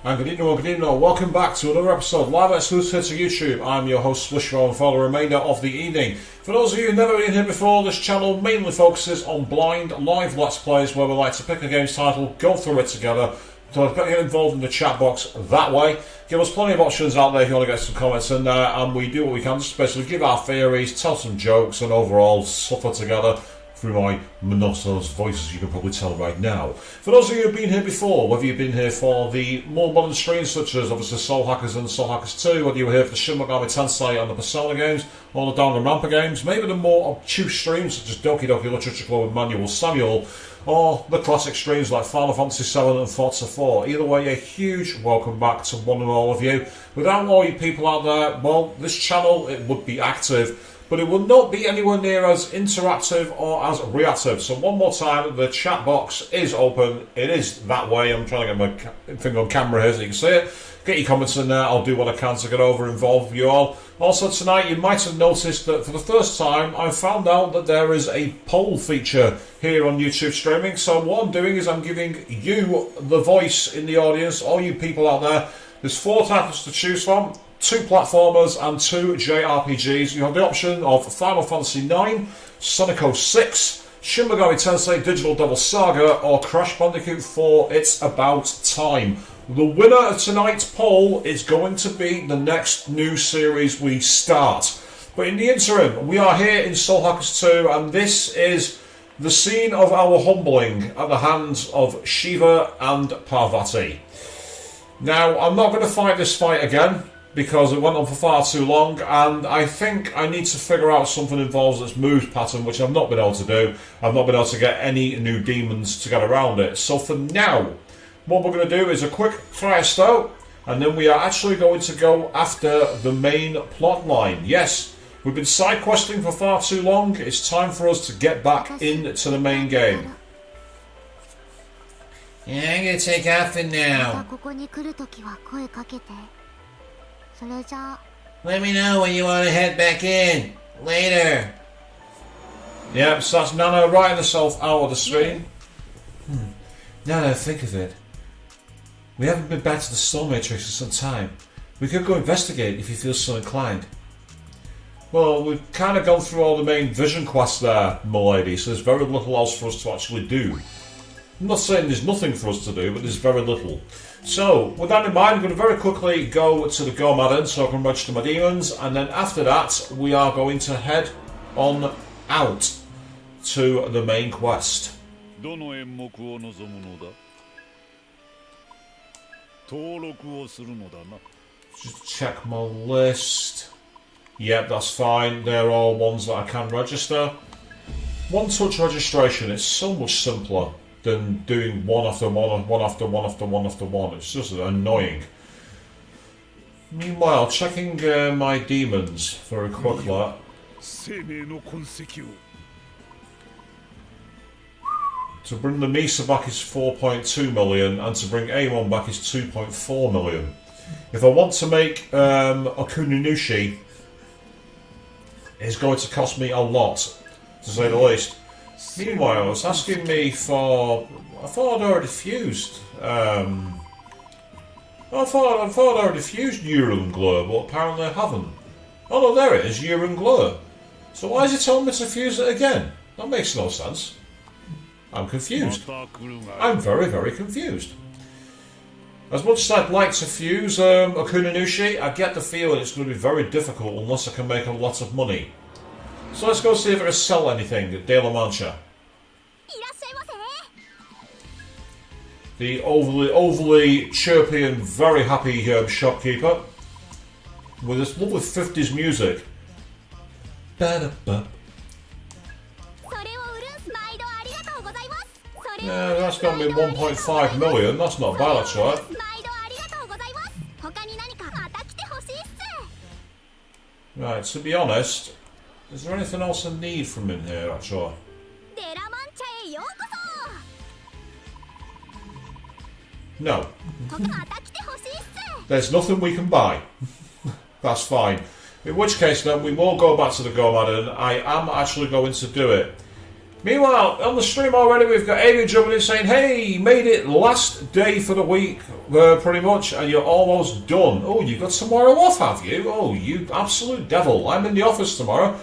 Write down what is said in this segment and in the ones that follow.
And good evening, welcome back to another episode live exclusive to YouTube. I'm your host Swishro, and for the remainder of the evening. For those of you who've never been here before, this channel mainly focuses on blind live let's plays where we like to pick a game's title, go through it together, so get involved in the chat box that way. Give us plenty of options out there if you want to get some comments in there, and we do what we can, just basically give our theories, tell some jokes, and overall suffer together through my monotonous voice, as you can probably tell right now. For those of you who have been here before, whether you've been here for the more modern streams such as obviously Soul Hackers and Soul Hackers 2, whether you were here for the Shin Megami Tensei and the Persona games, or the Danganronpa games, maybe the more obtuse streams such as Doki Doki Literature Club with Manuel Samuel, or the classic streams like Final Fantasy 7 and Forza 4. Either way, a huge welcome back to one and all of you. Without all you people out there, well, this channel, it would be active, but it will not be anywhere near as interactive or as reactive. So one more time, the chat box is open. It is that way. I'm trying to get my finger on camera here so you can see it. Get your comments in there. I'll do what I can to get involved with you all. Also tonight, you might have noticed that for the first time, I found out that there is a poll feature here on YouTube streaming. So what I'm doing is I'm giving you the voice in the audience, all you people out there. There's 4 titles to choose from. 2 platformers and 2 JRPGs. You have the option of Final Fantasy IX, Sonic 06, Shin Megami Tensei Digital Devil Saga, or Crash Bandicoot 4 It's About Time. The winner of tonight's poll is going to be the next new series we start. But in the interim, we are here in Soul Hackers 2, and this is the scene of our humbling at the hands of Shiva and Parvati. Now, I'm not going to fight this fight again, because it went on for far too long, and I think I need to figure out something involves its move pattern, which I've not been able to do. I've not been able to get any new demons to get around it. So for now, what we're going to do is a quick thrust out, and then we are actually going to go after the main plot line. Yes, we've been side questing for far too long. It's time for us to get back into the main game. Yeah, I'm going to take off for now. Let me know when you want to head back in. Later. Yep, so that's Nana writing herself out of the screen. Now that I think of it, we haven't been back to the Soul Matrix in some time. We could go investigate if you feel so inclined. Well, we've kind of gone through all the main vision quests there, m'lady, so there's very little else for us to actually do. I'm not saying there's nothing for us to do, but there's very little. So, with that in mind, I'm going to very quickly go to the Gomadin so I can register my demons, and then after that, we are going to head on out to the main quest. Just check my list. Yep, that's fine. They're all ones that I can register. One-touch registration, it's so much simpler than doing one after one, one after one after one after one. It's just annoying. Meanwhile, checking my demons very quickly. To bring the Misa back is 4.2 million, and to bring A1 back is 2.4 million. If I want to make Okuninushi, it's going to cost me a lot, to say the least. Meanwhile, it's asking me for... I thought I'd already fused... I thought I'd already fused Urine Glur, but apparently I haven't. Oh no, there it is, Urine Glur. So why is it telling me to fuse it again? That makes no sense. I'm confused. I'm very, very confused. As much as I'd like to fuse Okuninushi, I get the feeling it's going to be very difficult unless I can make a lot of money. So let's go see if I can sell anything at De La Mancha. The overly chirpy and very happy shopkeeper with this lovely 50s music. Ba-da-ba. Yeah, that's going to be 1.5 million. That's not bad, actually. Right, to be honest, is there anything else I need from in here, actually? No. There's nothing we can buy. That's fine. In which case, then, we will go back to the Gomadin. I am actually going to do it. Meanwhile, on the stream already, we've got Amy jumping in saying, hey, made it last day for the week, pretty much, and you're almost done. Oh, you've got tomorrow off, have you? Oh, you absolute devil. I'm in the office tomorrow.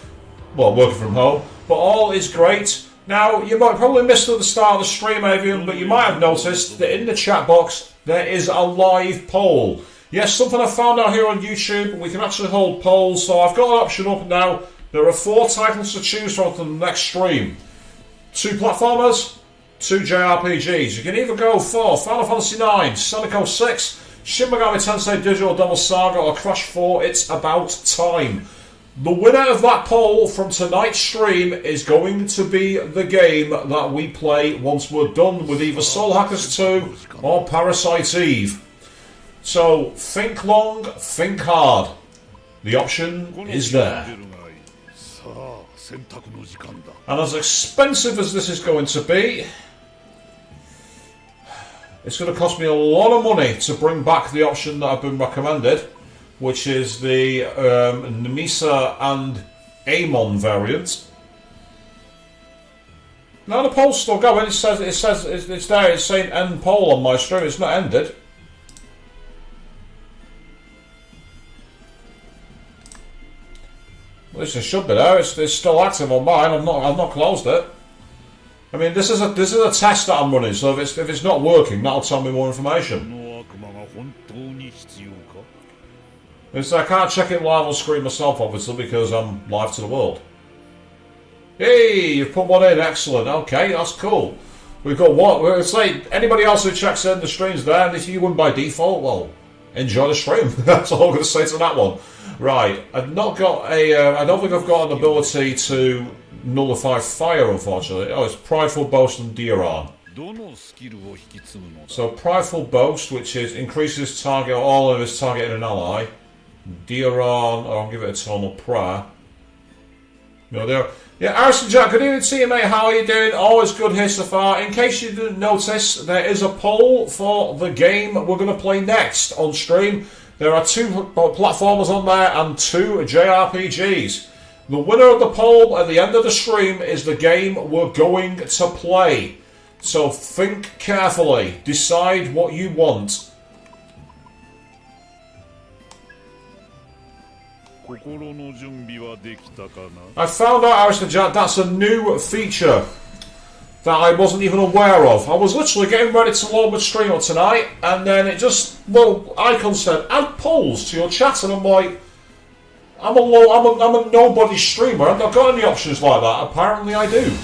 Well, working from home. But all is great. Now, you might probably missed at the start of the stream, Avian, but you might have noticed that in the chat box, there is a live poll. Yes, something I found out here on YouTube, we can actually hold polls, so I've got an option up now. There are 4 titles to choose from for the next stream. 2 platformers, 2 JRPGs. You can either go for Final Fantasy IX, Sonic 06, Shin Megami Tensei Digital Devil Saga, or Crash 4, It's About Time. The winner of that poll from tonight's stream is going to be the game that we play once we're done with either Soul Hackers 2 or Parasite Eve. So, think long, think hard. The option is there. And as expensive as this is going to be, it's going to cost me a lot of money to bring back the option that I've been recommended, which is the Nemisa and Amon variant. Now the poll's still going. It says it's there. It's saying end poll on my stream. It's not ended. At least it should be there. It's still active on mine. I've not closed it. I mean, this is a test that I'm running. So if it's not working, that'll tell me more information. I can't check it live on screen myself, obviously, because I'm live to the world. Hey, you've put one in. Excellent. Okay, that's cool. We've got what? It's like anybody else who checks in the stream's there, and if you win by default, well, enjoy the stream. That's all I'm going to say to that one. Right, I've not got a. I don't think I've got an ability to nullify fire, unfortunately. Oh, it's Prideful Boast and Dioran. So Prideful Boast, which is increases target all of his target in an ally. Dioran, I'll give it a tonal prayer. No, there. Yeah, Arison Jack, good evening to you, mate. How are you doing? Always good here so far. In case you didn't notice, there is a poll for the game we're going to play next on stream. There are 2 platformers on there and 2 JRPGs. The winner of the poll at the end of the stream is the game we're going to play. So think carefully. Decide what you want. I found out, Arison Jack, that's a new feature that I wasn't even aware of. I was literally getting ready to load my stream up tonight, and then it just, well, Icon said, add polls to your chat, and I'm like, I'm a nobody streamer. I've not got any options like that. Apparently I do.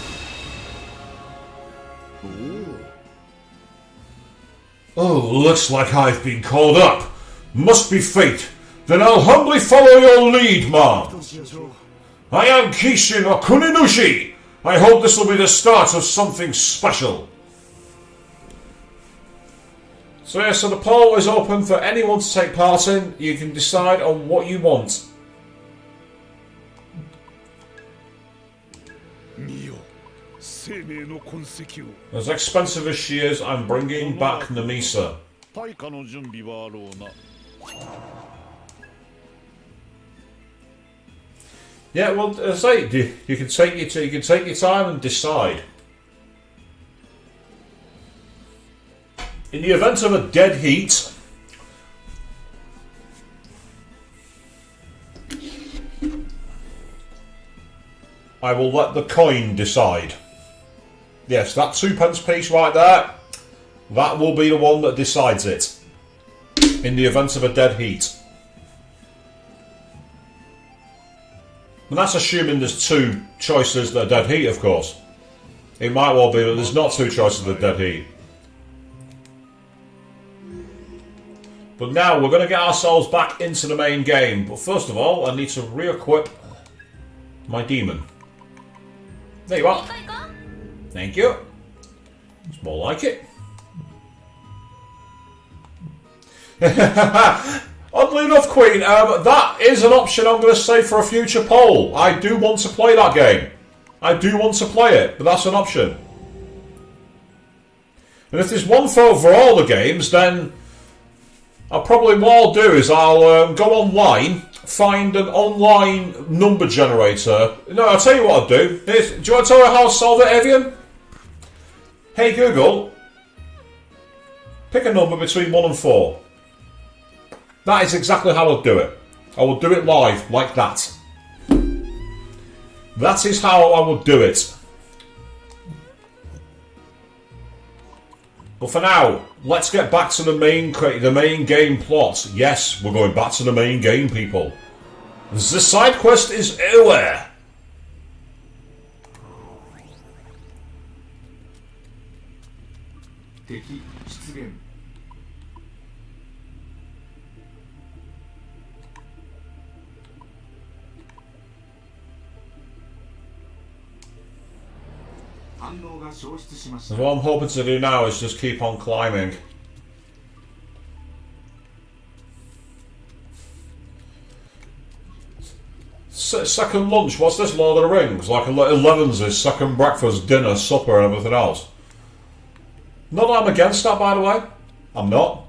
Oh, looks like I've been called up. Must be fate. Then I'll humbly follow your lead, ma'am. I am Kishin Okuninushi. I hope this will be the start of something special. So yeah, so the poll is open for anyone to take part in. You can decide on what you want. As expensive as she is, I'm bringing back Nemisa. Yeah, well, as I say, you can take your time and decide. In the event of a dead heat, I will let the coin decide. Yes, that 2p piece right there, that will be the one that decides it. In the event of a dead heat. And that's assuming there's 2 choices that are dead heat, of course. It might well be that there's not 2 choices that are dead heat. But now we're going to get ourselves back into the main game. But first of all, I need to re-equip my demon. There you are. Thank you. It's more like it. Oddly enough, Queen, that is an option I'm going to say for a future poll. I do want to play that game. I do want to play it, but that's an option. And if there's one for all the games, then what I'll do is I'll go online find an online number generator. No, I'll tell you what I'll do. Do you want to tell me how I'll solve it, Evian? Hey Google, pick a number between 1 and 4. That is exactly how I'll do it. I will do it live, like that. That is how I will do it. But for now, let's get back to the main game plot. Yes, we're going back to the main game, people. The side quest is over. So what I'm hoping to do now is just keep on climbing. Second lunch, what's this, Lord of the Rings? Like 11's is second breakfast, dinner, supper and everything else. Not that I'm against that, by the way. I'm not.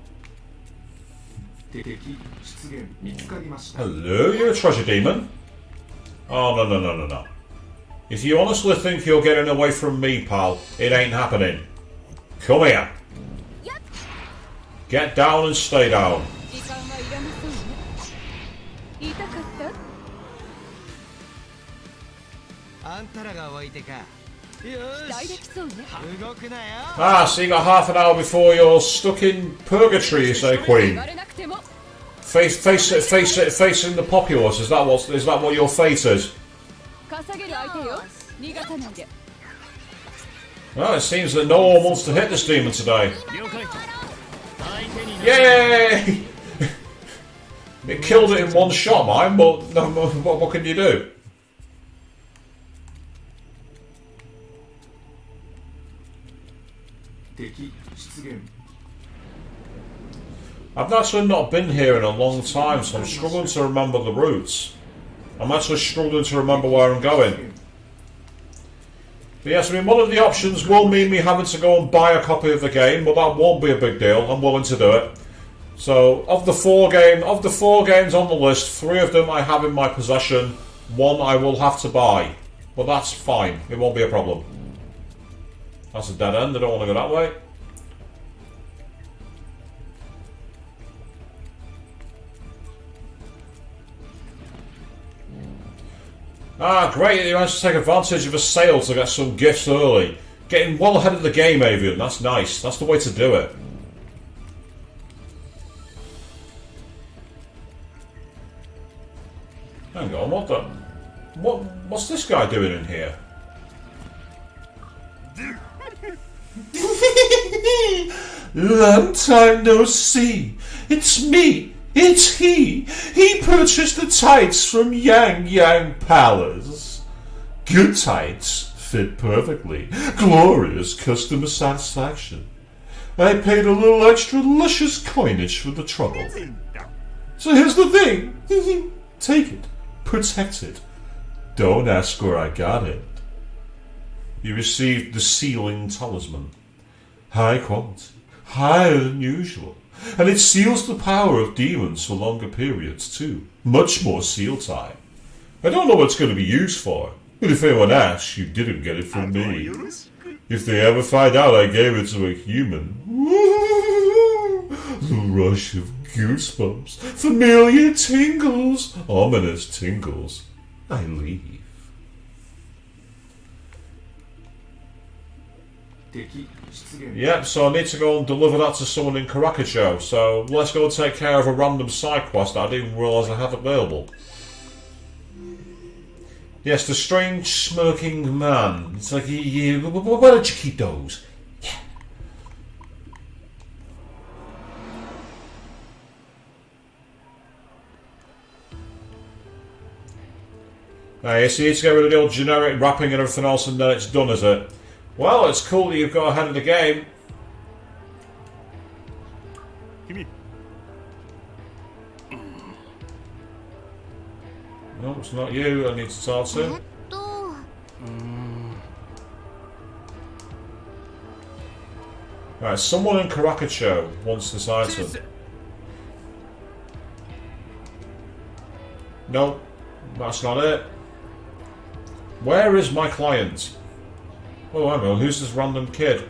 Hello, you're a treasure demon. Oh, no. If you honestly think you're getting away from me, pal, it ain't happening. Come here. Get down and stay down. Ah, so you got half an hour before you're stuck in purgatory, you say, Queen. Facing the populace, is that what your fate is? Well, it seems that no one wants to hit this demon today. Yay! It killed it in one shot, mine, but what can you do? I've actually not been here in a long time, so I'm struggling to remember the routes. I'm actually struggling to remember where I'm going. But yes, I mean, one of the options will mean me having to go and buy a copy of the game, but that won't be a big deal. I'm willing to do it. So, of the four games on the list, 3 of them I have in my possession. 1 I will have to buy, but that's fine. It won't be a problem. That's a dead end. I don't want to go that way. Ah, great, you managed to take advantage of a sale to get some gifts early. Getting well ahead of the game, Avian, that's nice. That's the way to do it. Hang on, what's this guy doing in here? Long time no see. It's me. It's he! He purchased the tights from Yang Palace. Good tights, fit perfectly. Glorious customer satisfaction. I paid a little extra luscious coinage for the trouble. So here's the thing. Take it. Protect it. Don't ask where I got it. You received the sealing talisman. High quality. Higher than usual. And it seals the power of demons for longer periods too. Much more seal time. I don't know what it's going to be used for, but if anyone asks, you didn't get it from me. If they ever find out I gave it to a human, the rush of goosebumps, familiar tingles, ominous tingles, I leave. Yep, so I need to go and deliver that to someone in Caracas. So let's go and take care of a random side quest that I didn't realise I had available. Yes, the strange smirking man. It's like, where did you keep those? Yeah. Yes, you need to get rid of the old generic wrapping and everything else and then it's done, is it? Well, it's cool that you've got ahead of the game. No, it's not you I need to talk to. Right, someone in Caracas wants this item. No, that's not it. Where is my client? Oh, I don't know. Who's this random kid?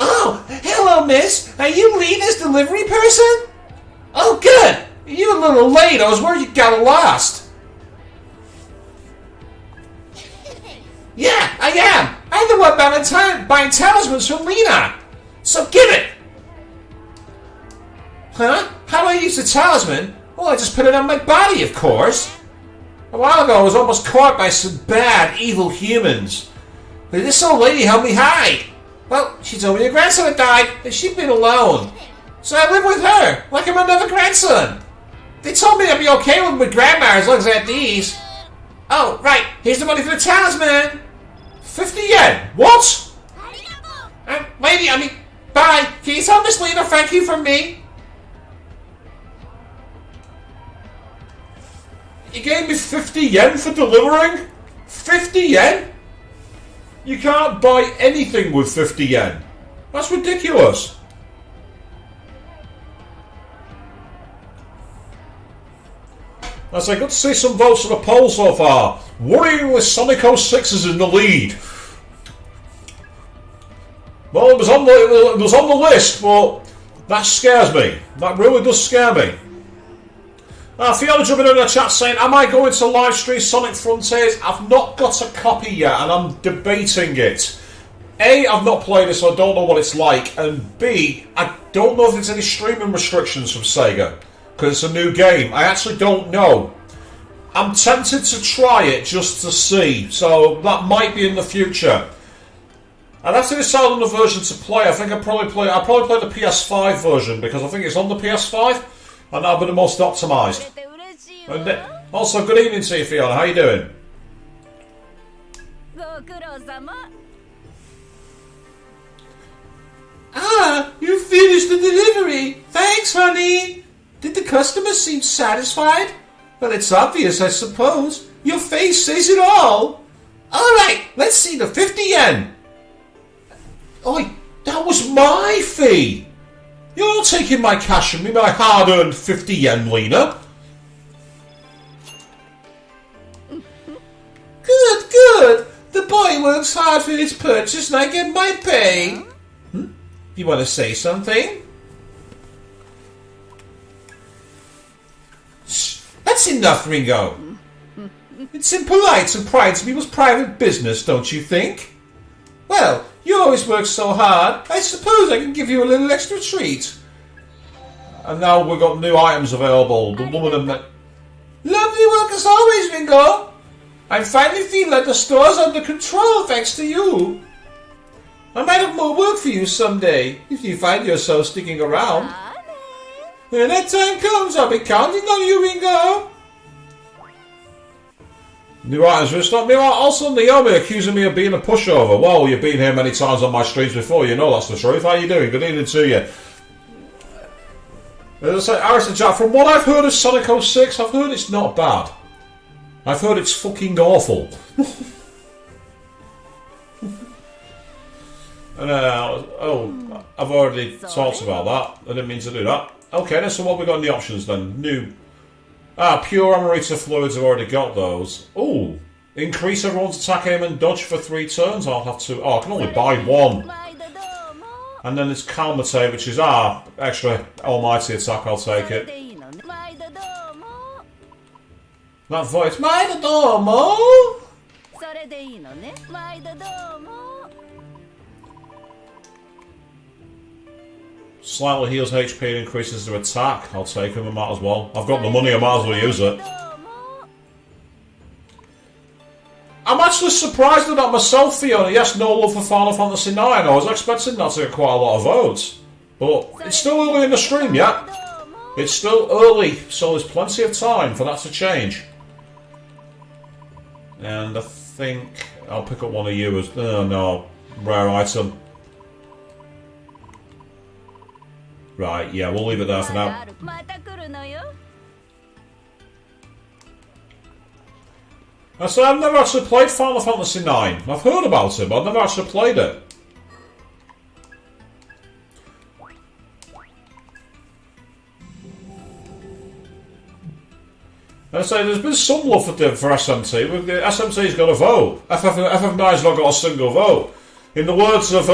Oh, hello, miss. Are you Lena's delivery person? Oh, good. You're a little late. I was worried you got lost. Yeah, I am. I'm the one buying talismans from Lena. So give it. Huh? How do I use the talisman? Well, I just put it on my body, of course. A while ago, I was almost caught by some bad, evil humans. But this old lady helped me hide. Well, she told me her grandson had died, and she'd been alone. So I live with her, like I'm another grandson. They told me I'd be okay with my grandma as long as I had these. Oh, right, here's the money for the talisman. 50 yen? What? Bye. Can you tell Miss Lena thank you from me? You gave me 50 yen for delivering? 50 yen? You can't buy anything with 50 yen. That's ridiculous. That's like, good to see some votes at the poll so far. Worryingly, Sonic 06 is in the lead. Well, it was on the list, but that scares me. That really does scare me. Fiona jumping in the chat saying, am I going to live stream Sonic Frontiers? I've not got a copy yet, and I'm debating it. A, I've not played it, so I don't know what it's like. And B, I don't know if there's any streaming restrictions from Sega, because it's a new game. I actually don't know. I'm tempted to try it just to see, so that might be in the future. I'd have to decide on the version to play. I think I'll probably play the PS5 version, because I think it's on the PS5, and that'll be the most optimised. And also, good evening to you, Fiona. How you doing? Ah, you finished the delivery. Thanks, honey. Did the customer seem satisfied? Well, it's obvious, I suppose. Your face says it all. All right, let's see the 50 yen. Oi, that was my fee. You're not taking my cash from me, my hard-earned 50 yen, Lena. Good, good. The boy works hard for his purchase and I get my pay. You want to say something? Shh, that's enough, Ringo. It's impolite to pry into people's private business, don't you think? Well, you always work so hard, I suppose I can give you a little extra treat. And now we've got new items available. The woman and the... Lovely work as always, Ringo. I finally feel like the store's under control thanks to you. I might have more work for you someday, if you find yourself sticking around. When that time comes, I'll be counting on you, Ringo. New items restocked. Meanwhile, also Naomi accusing me of being a pushover. Well, you've been here many times on my streams before. You know that's the truth. How you doing? Good evening to you. As I say, Arison Jack, from what I've heard of Sonic 06, I've heard it's not bad. I've heard it's fucking awful. Oh, I've already talked about that. I didn't mean to do that. Okay, then, so what have we got in the options then? New. Pure Amorita fluids, I've already got those. Ooh, increase everyone's attack aim and dodge for 3 turns. I'll have to. Oh, I can only buy 1. And then it's Calmate, which is extra almighty attack. I'll take it. That voice, Maidodomo! Slightly heals HP and increases their attack. I'll take him, I might as well. I've got the money, I might as well use it. I'm actually surprised at that myself, Fiona. Yes, no love for Final Fantasy IX. I was expecting that to get quite a lot of votes. But it's still early in the stream, yeah? It's still early, so there's plenty of time for that to change. And I think I'll pick up one of you as... Oh no, rare item. Right, yeah, we'll leave it there for now. I said I've never actually played Final Fantasy IX. I've heard about it, but I've never actually played it. I say there's been some love for SMT. SMT's got a vote. FF9's not got a single vote. In the words of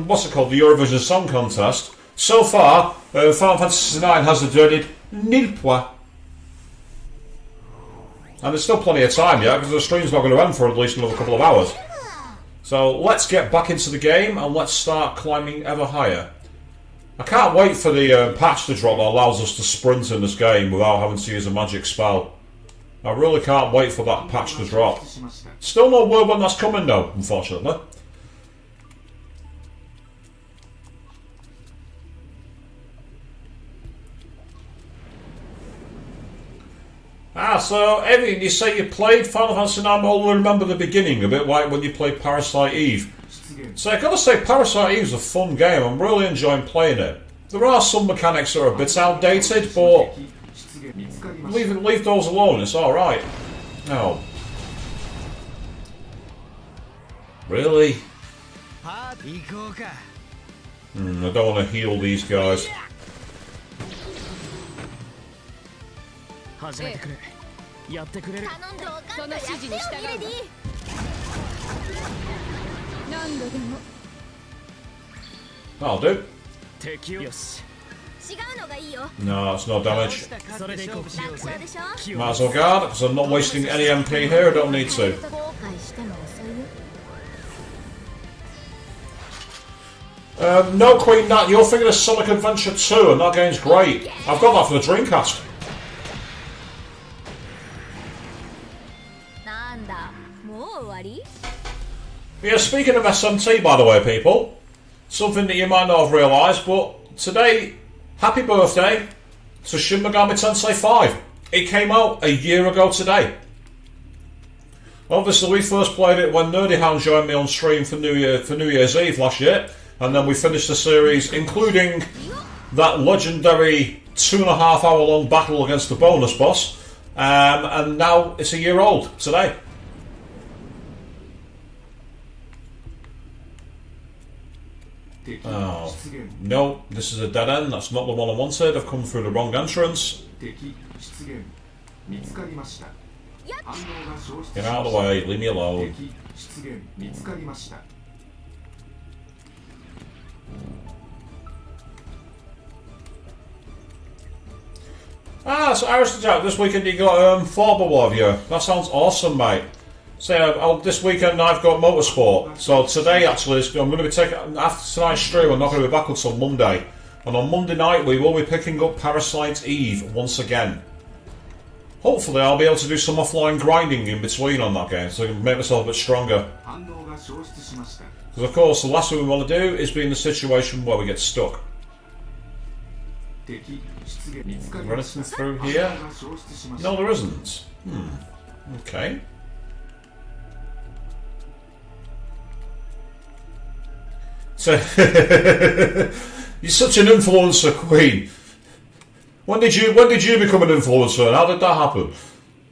what's it called, the Eurovision Song Contest, so far Final Fantasy IX has a dreaded nil point. And there's still plenty of time yet because the stream's not going to end for at least another couple of hours. So let's get back into the game and let's start climbing ever higher. I can't wait for the patch to drop that allows us to sprint in this game without having to use a magic spell. I really can't wait for that patch to drop. Still no word when that's coming though, unfortunately. So Evan, you say you played Final Fantasy IX, I only remember the beginning, a bit like when you played Parasite Eve. So I gotta say, Parasite Eve's a fun game, I'm really enjoying playing it. There are some mechanics that are a bit outdated, but leave those alone, it's alright. No. Really? I don't want to heal these guys. That'll do. No, it's no damage. Might as well guard, because I'm not wasting any MP here, I don't need to. No Queen Nat, you're thinking of Sonic Adventure 2 and that game's great. I've got that for the Dreamcast. Yeah, speaking of SMT, by the way, people, something that you might not have realised, but today, happy birthday to Shin Megami Tensei 5. It came out a year ago today. Obviously, we first played it when Nerdy Hound joined me on stream for New Year's Eve last year, and then we finished the series, including that legendary 2.5 hour long battle against the bonus boss, and now it's a year old today. Oh, no, this is a dead end, that's not the one I wanted, I've come through the wrong entrance. Get out of the way, leave me alone. So Irish Jack, this weekend you got Formula have you? That sounds awesome, mate. So this weekend I've got motorsport. So today actually I'm going to be taking after tonight's stream. I'm not going to be back until Monday, and on Monday night we will be picking up Parasite Eve once again. Hopefully I'll be able to do some offline grinding in between on that game, so I can make myself a bit stronger. Because of course the last thing we want to do is be in the situation where we get stuck. Is there anything through here? No, there isn't. Okay. So you're such an influencer, Queen. When did you become an influencer and how did that happen?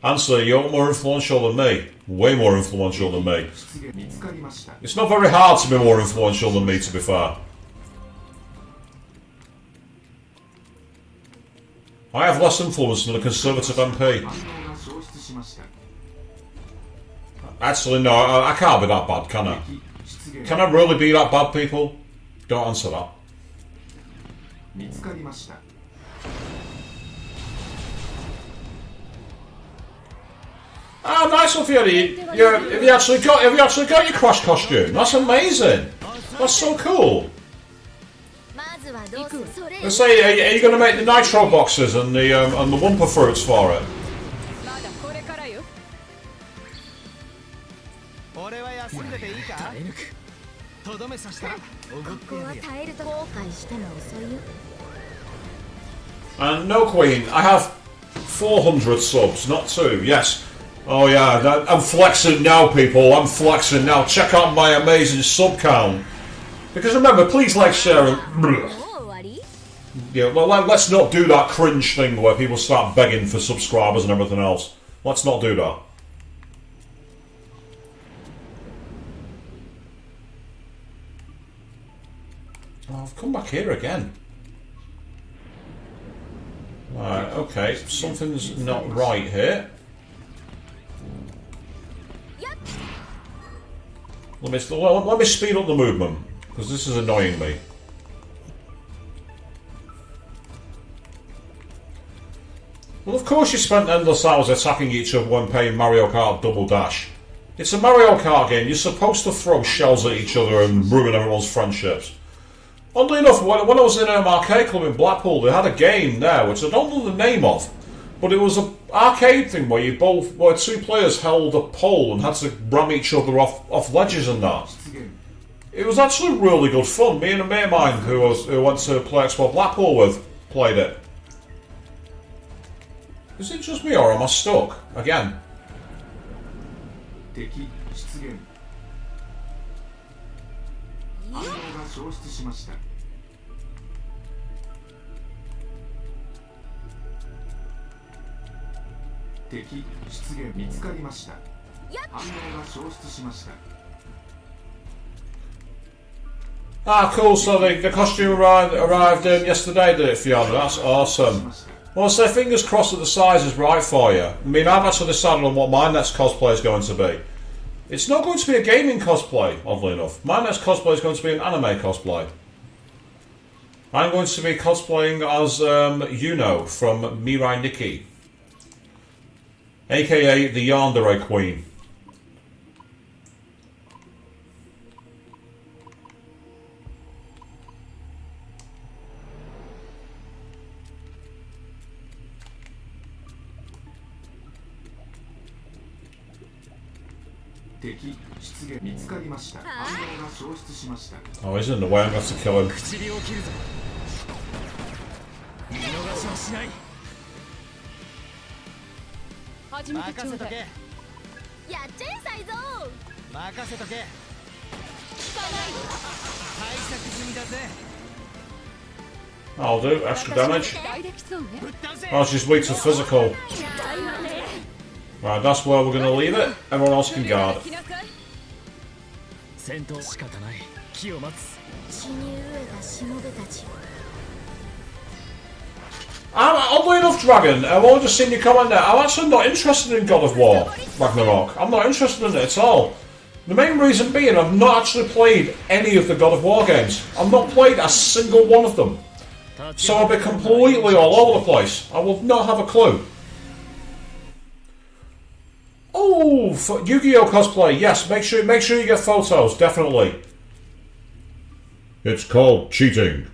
Answer, you're more influential than me. Way more influential than me. It's not very hard to be more influential than me, to be fair. I have less influence than a Conservative MP. Actually, no, I can't be that bad, can I? Can I really be that bad, people? Don't answer that. Ah, nice one, Fiona. Have you actually got your Crash costume? That's amazing. That's so cool. Let's say, are you going to make the nitro boxes and the Wumpa fruits for it? And no, Queen, I have 400 subs, not 2. Yes. Oh yeah, I'm flexing now, people. I'm flexing now. Check out my amazing sub count. Because remember, please like, share, and yeah. Well, let's not do that cringe thing where people start begging for subscribers and everything else. Let's not do that. Oh, I've come back here again. Right, okay, something's not right here. Let me speed up the movement, because this is annoying me. Well, of course you spent endless hours attacking each other when playing Mario Kart Double Dash. It's a Mario Kart game. You're supposed to throw shells at each other and ruin everyone's friendships. Oddly enough, when I was in an arcade club in Blackpool, they had a game there, which I don't know the name of, but it was an arcade thing where where two players held a pole and had to ram each other off ledges and that. It was actually really good fun. Me and a mate of mine who went to Play Expo Blackpool with played it. Is it just me or am I stuck again? 敵出現暗号が消失しました敵出現見つかりました暗号が消失しました Ah, cool. So the costume arrived yesterday, did it, Fiona? That's awesome. Well, so fingers crossed that the size is right for you. I mean, I've actually decided on what my next cosplay is going to be. It's not going to be a gaming cosplay, oddly enough. My next cosplay is going to be an anime cosplay. I'm going to be cosplaying as Yuno from Mirai Nikki, aka the Yandere Queen. Oh, he's in the way. I'm going to have to kill him. 始めてちょうだい。やっちゃえ才蔵。任せとけ。聞かない。対策済みだぜ。 I'll do extra damage. 大できそうね。 Oh, she's weak to physical. Right, that's where we're going to leave it. Everyone else can guard. 戦闘仕方ない。気を待つ。血に飢えたしもべたち。 Oddly enough, Dragon, I've only just seen you comment there. I'm actually not interested in God of War Ragnarok. I'm not interested in it at all. The main reason being I've not actually played any of the God of War games. I've not played a single one of them. So I'll be completely all over the place. I will not have a clue. Oh, for Yu-Gi-Oh cosplay, yes. Make sure you get photos, definitely. It's called cheating.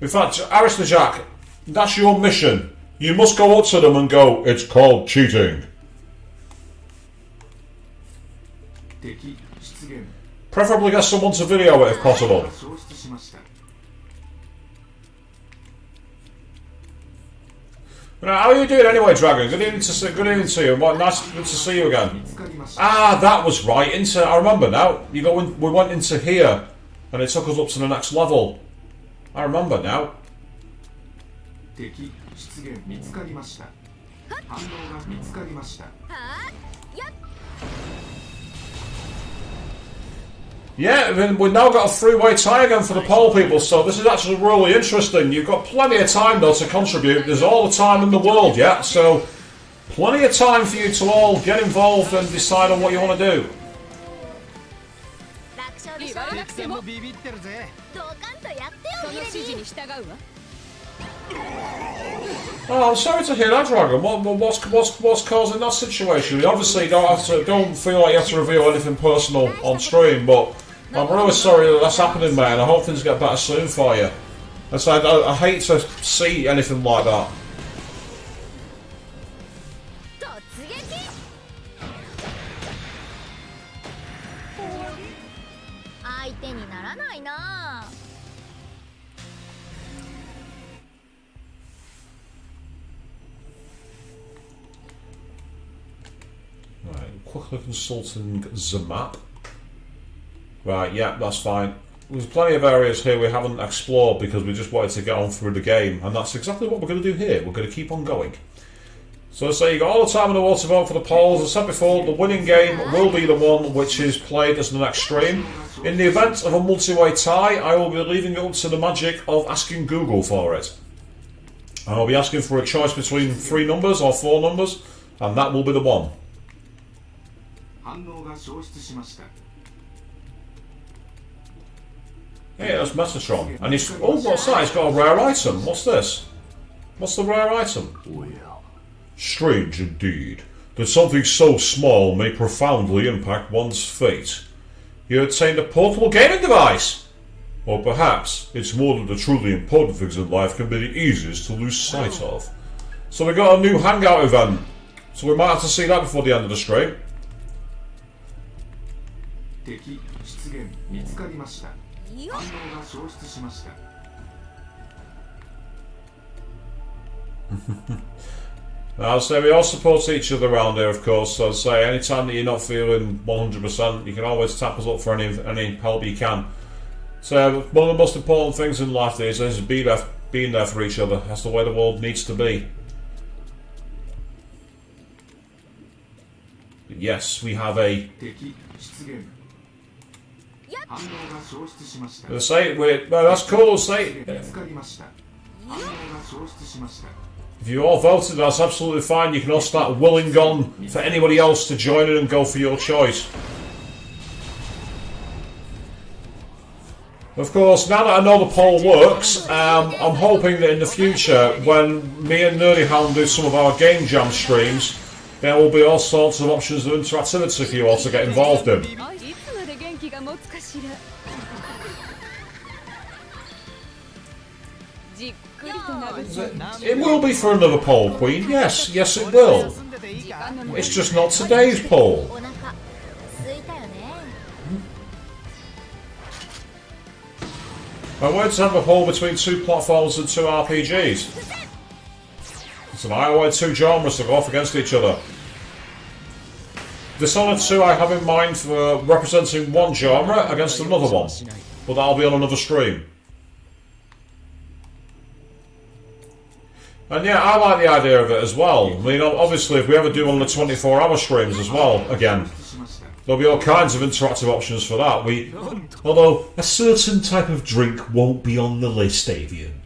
In fact, Arista Jack, that's your mission. You must go up to them and go, it's called cheating. Preferably get someone to video it if possible. Now, how are you doing anyway, Dragon? Good evening to you. Nice to see you again. Ah, that was right. I remember now. We went into here, and it took us up to the next level. I remember now. Yeah, I mean, we've now got a three-way tie again for the poll people, so this is actually really interesting. You've got plenty of time, though, to contribute. There's all the time in the world, yeah? So, plenty of time for you to all get involved and decide on what you want to do. 言われなくてもビビってるぜ。ドカンとやってよ。その指示に従うわ。 Oh, I'm sorry to hear that, Dragon. What's causing that situation? You obviously don't feel like you have to reveal anything personal on stream, but I'm really sorry that that's happening, man. I hope things get better soon for you. I hate to see anything like that. 突撃。相手にならないな。 Right, quickly consulting the map. Right, yeah, that's fine. There's plenty of areas here we haven't explored because we just wanted to get on through the game, and that's exactly what we're going to do here. We're going to keep on going. So let's say you got all the time in the world to vote for the polls. As I said before, the winning game will be the one which is played as the next stream. In the event of a multi-way tie, I will be leaving it up to the magic of asking Google for it. And I'll be asking for a choice between 3 numbers or 4 numbers, and that will be the one. 反応が消失しました。 Hey, that's Metatron. And he's... Oh, what's that? He's got a rare item. What's this? What's the rare item? Strange indeed, that something so small may profoundly impact one's fate. You obtained a portable gaming device! Or perhaps it's more that the truly important things in life can be the easiest to lose sight of. So we got a new hangout event. So we might have to see that before the end of the stream. 敵出現見つかりました。反応が消失しました。 I'll say we all support each other around here, of course. So I'd say anytime that you're not feeling 100%, you can always tap us up for any help you can. So one of the most important things in life these days is being there for each other. That's the way the world needs to be. But yes, we have a... 敵出現。反応が消失しました。 Let's say it. No, that's cool. Say 見つかりました。反応が消失しました。 if you all voted, that's absolutely fine. You can all start willing on for anybody else to join in and go for your choice. Of course, now that I know the poll works, I'm hoping that in the future, when me and Nerdy Hound do some of our Game Jam streams, there will be all sorts of options of interactivity for you all to get involved in. いつまで元気が持つかしら。じっくりとなる。 It will be for another poll, Queen. Yes, yes, it will. It's just not today's poll. お腹空いたよね。 I wanted to have a poll between two platforms and two RPGs. So I wanted two genres to go off against each other. Dishonored 2 I have in mind for representing one genre against another one, but that'll be on another stream. And yeah, I like the idea of it as well. I mean, obviously, if we ever do one of the 24-hour streams as well, again, there'll be all kinds of interactive options for that. Although, a certain type of drink won't be on the list, Avian.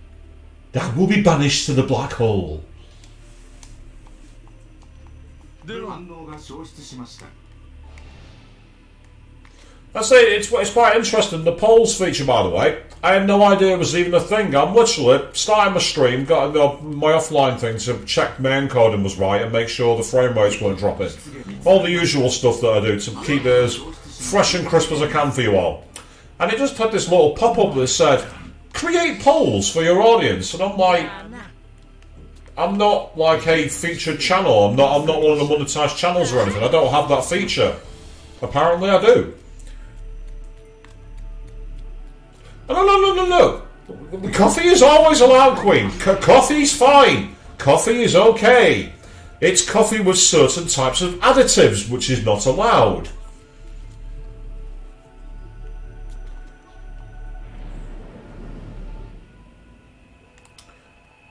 That will be banished to the black hole. 反応が消失しました。 I say it's quite interesting. The polls feature, by the way, I had no idea it was even a thing. I'm literally starting my stream, got my offline thing to check my encoding was right and make sure the frame rates weren't dropping. All the usual stuff that I do to keep it as fresh and crisp as I can for you all. And it just had this little pop-up that said, create polls for your audience. And I'm like, I'm not like a featured channel. I'm not one of the monetized channels or anything. I don't have that feature. Apparently I do. No. Coffee is always allowed, Queen. Coffee's fine. Coffee is okay. It's coffee with certain types of additives, which is not allowed.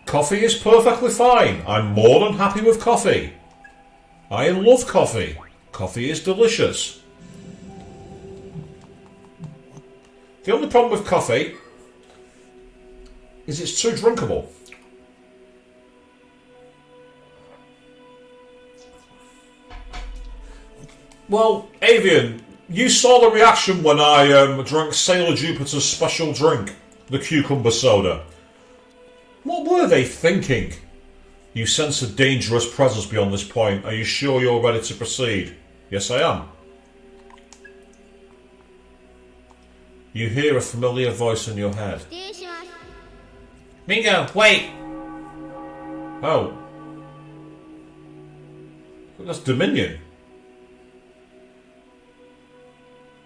Coffee is perfectly fine. I'm more than happy with coffee. I love coffee. Coffee is delicious. The only problem with coffee is it's too drinkable. Well, Avian, you saw the reaction when I drank Sailor Jupiter's special drink, the cucumber soda. What were they thinking? You sense a dangerous presence beyond this point. Are you sure you're ready to proceed? Yes, I am. You hear a familiar voice in your head. Mingo, wait! Oh. That's Dominion.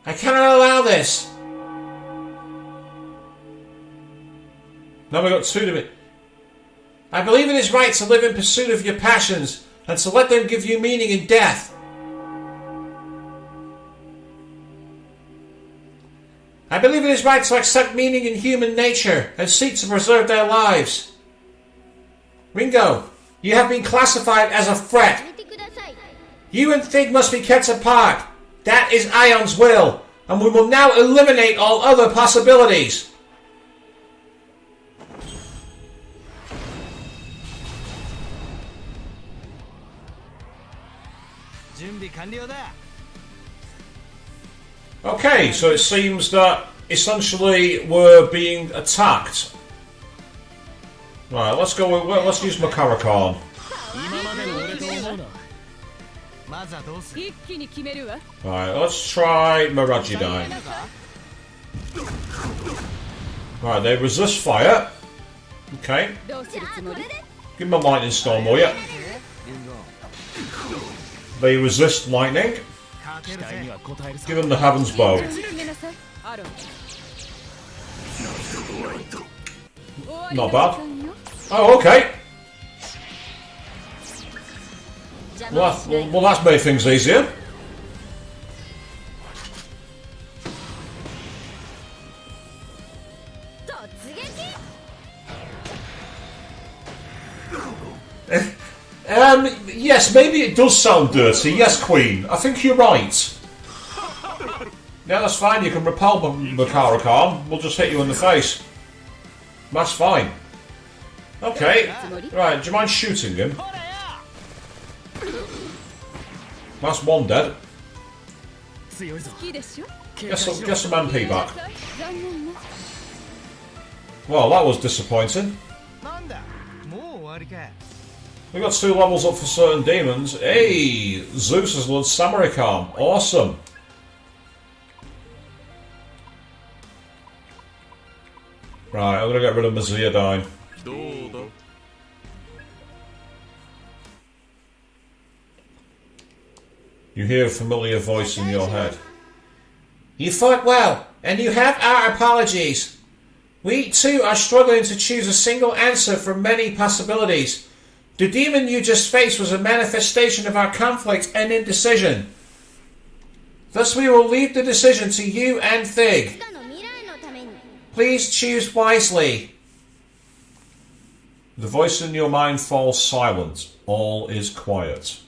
I cannot allow this! Now we've got two Dominion. I believe it is right to live in pursuit of your passions and to let them give you meaning in death. I believe it is right to accept meaning in human nature and seek to preserve their lives. Ringo, you have been classified as a threat. You and Fig must be kept apart. That is Ion's will, and we will now eliminate all other possibilities. Okay, so it seems that essentially we're being attacked. Right, let's go. Let's use Makarakan. 今までの俺と思うなまずはどうする一気に決めるわ Right, let's try Miragidine. Right, they resist fire. Okay, どうするつもり give them a lightning storm, will ya? They resist lightning. 勝てるぜには答えるさ Give them the heaven's bow. めなさいアロン Not bad. Oh, okay. Well, that's made things easier. Yes, maybe it does sound dirty. Yes, Queen. I think you're right. Yeah, that's fine. You can repel Makarakan. We'll just hit you in the face. That's fine. Okay. Right, do you mind shooting him? That's one dead. 強いぞ 好きでしょ Get some MP back. 残念ね Well, that was disappointing. なんだもう終わりか We got 2 levels up for certain demons. Hey, Zeus has learned Samurai Calm. Awesome. Right, I'm gonna get rid of Maziadine. You hear a familiar voice in your head. You fought well, and you have our apologies. We too are struggling to choose a single answer from many possibilities. The demon you just faced was a manifestation of our conflict and indecision. Thus we will leave the decision to you and Thig. の未来のために Please choose wisely. The voice in your mind falls silent. All is quiet.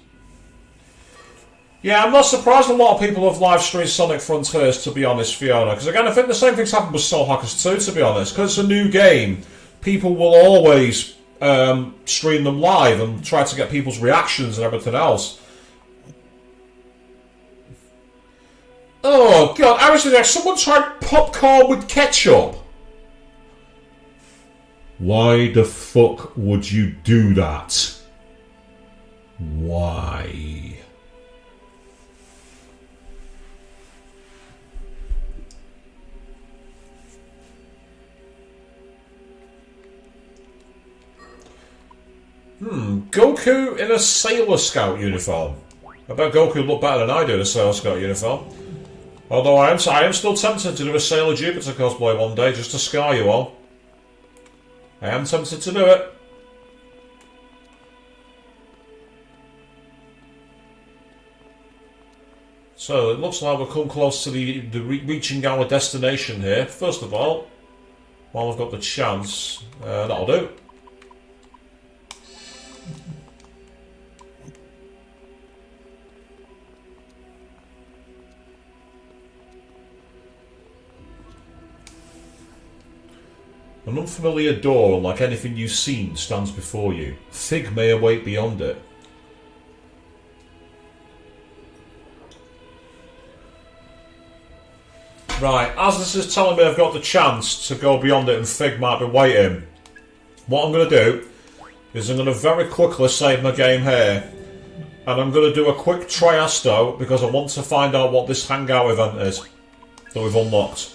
Yeah, I'm not surprised a lot of people have live streamed Sonic Frontiers, to be honest, Fiona. Because again, I think the same thing's happened with Soul Hackers 2, to be honest. Because it's a new game, people will always stream them live and try to get people's reactions and everything else. Oh, God, I was there. Someone tried popcorn with ketchup. Why the fuck would you do that? Why? Goku in a Sailor Scout uniform. I bet Goku looked better than I do in a Sailor Scout uniform. Although I am still tempted to do a Sailor Jupiter cosplay one day just to scar you all. I am tempted to do it. So it looks like we've come close to reaching our destination here. First of all, while I've got the chance, that'll do. An unfamiliar door, unlike anything you've seen, stands before you. Thig may await beyond it. Right, as this is telling me I've got the chance to go beyond it and Thig might be waiting, what I'm going to do is I'm going to very quickly save my game here. And I'm going to do a quick triasto because I want to find out what this hangout event is that we've unlocked.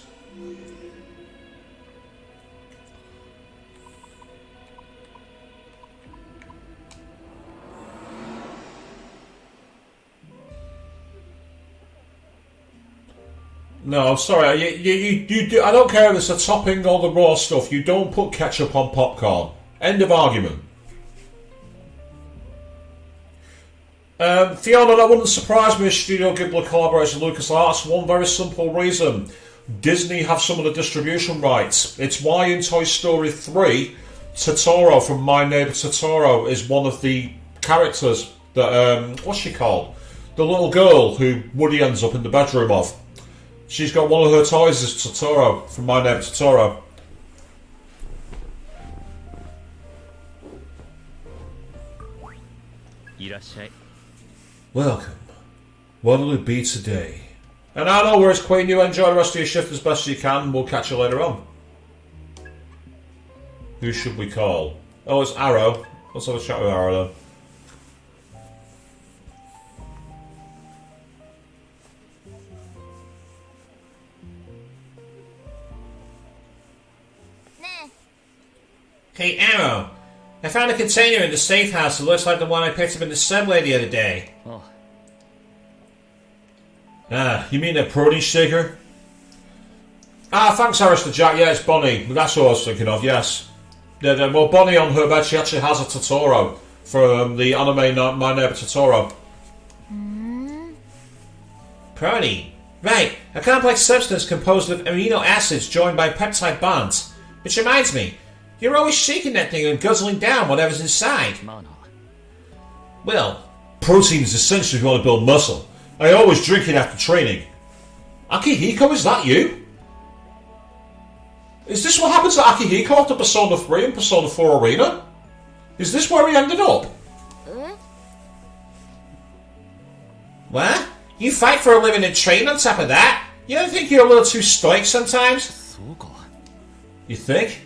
No, I'm sorry. You I don't care if it's a topping or the raw stuff. You don't put ketchup on popcorn. End of argument. Fiona, that wouldn't surprise me if Studio Ghibli collaborates with LucasArts. One very simple reason. Disney have some of the distribution rights. It's why in Toy Story 3, Totoro from My Neighbor Totoro is one of the characters that, what's she called? The little girl who Woody ends up in the bedroom of. She's got one of her toys as Totoro from My Neighbor Totoro. Welcome. What'll it be today? And I know where it's Queen. You enjoy the rest of your shift as best you can, and we'll catch you later on. Who should we call? Oh, it's Arrow. Let's have a chat with Arrow then. Hey, Arrow. I found a container in the safe house that looks like the one I picked up in the subway the other day. Oh, Ah, you mean a protein shaker? Ah, thanks, Alistair Jack. Yeah, it's Bonnie. That's what I was thinking of, yes. Yeah, well, Bonnie on her bed, she actually has a Totoro from the anime My Neighbor Totoro. Protein. Right, a complex substance composed of amino acids joined by peptide bonds. Which reminds me, you're always shaking that thing and guzzling down whatever's inside. まあな。 Will, Protein is essential if you want to build muscle. I always drink it after training. Akihiko, is that you? Is this what happens to Akihiko after Persona 3 and Persona 4 Arena? Is this where he ended up? what? You fight for a living and train on top of that? You don't think you're a little too stoic sometimes? そうか。 You think?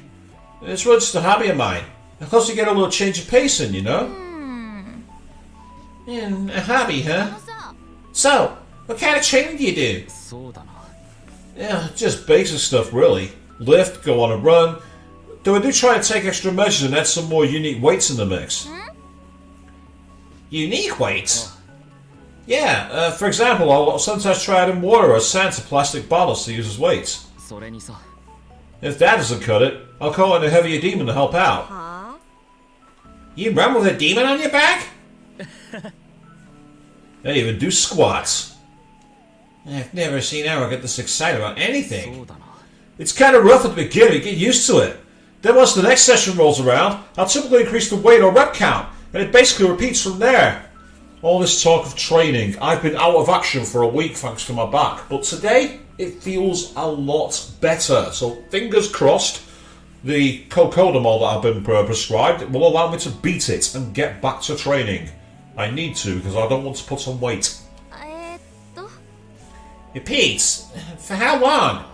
It's really just a hobby of mine. Of course you get a little change of pacing, you know? A hobby, huh? So, what kind of training do you do? そうだな。 Yeah, just basic stuff really. Lift, go on a run. Though I do try and take extra measures and add some more unique weights in the mix. Unique weights? Yeah, for example, I'll sometimes try adding water or sand to plastic bottles to use as weights. それにさ。 If that doesn't cut it, I'll call in a heavier demon to help out. You run with a demon on your back? I even do squats. I've never seen Arrow get this excited about そ anything. うだな。 It's kind of rough at the beginning, get used to it. Then once the next session rolls around, I'll typically increase the weight or rep count, and it basically repeats from there. All this talk of training, I've been out of action for a week thanks to my back, but today it feels a lot better. So fingers crossed, the cocodamol that I've been prescribed will allow me to beat it and get back to training. I need to because I don't want to put on weight. Repeats? For how long?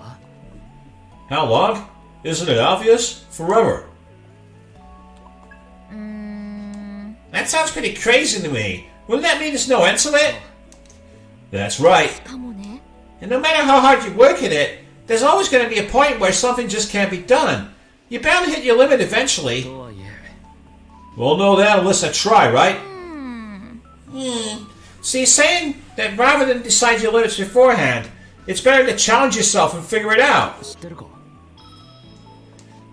How long? Isn't it obvious? Forever. That sounds pretty crazy to me. Wouldn't that mean there's no end to it? That's right. And no matter how hard you work at it, there's always going to be a point where something just can't be done. You're bound to hit your limit eventually. とはいえ。 We'll know that unless I try, right? So you're saying that rather than decide your limits beforehand, it's better to challenge yourself and figure it out. 知ってるか。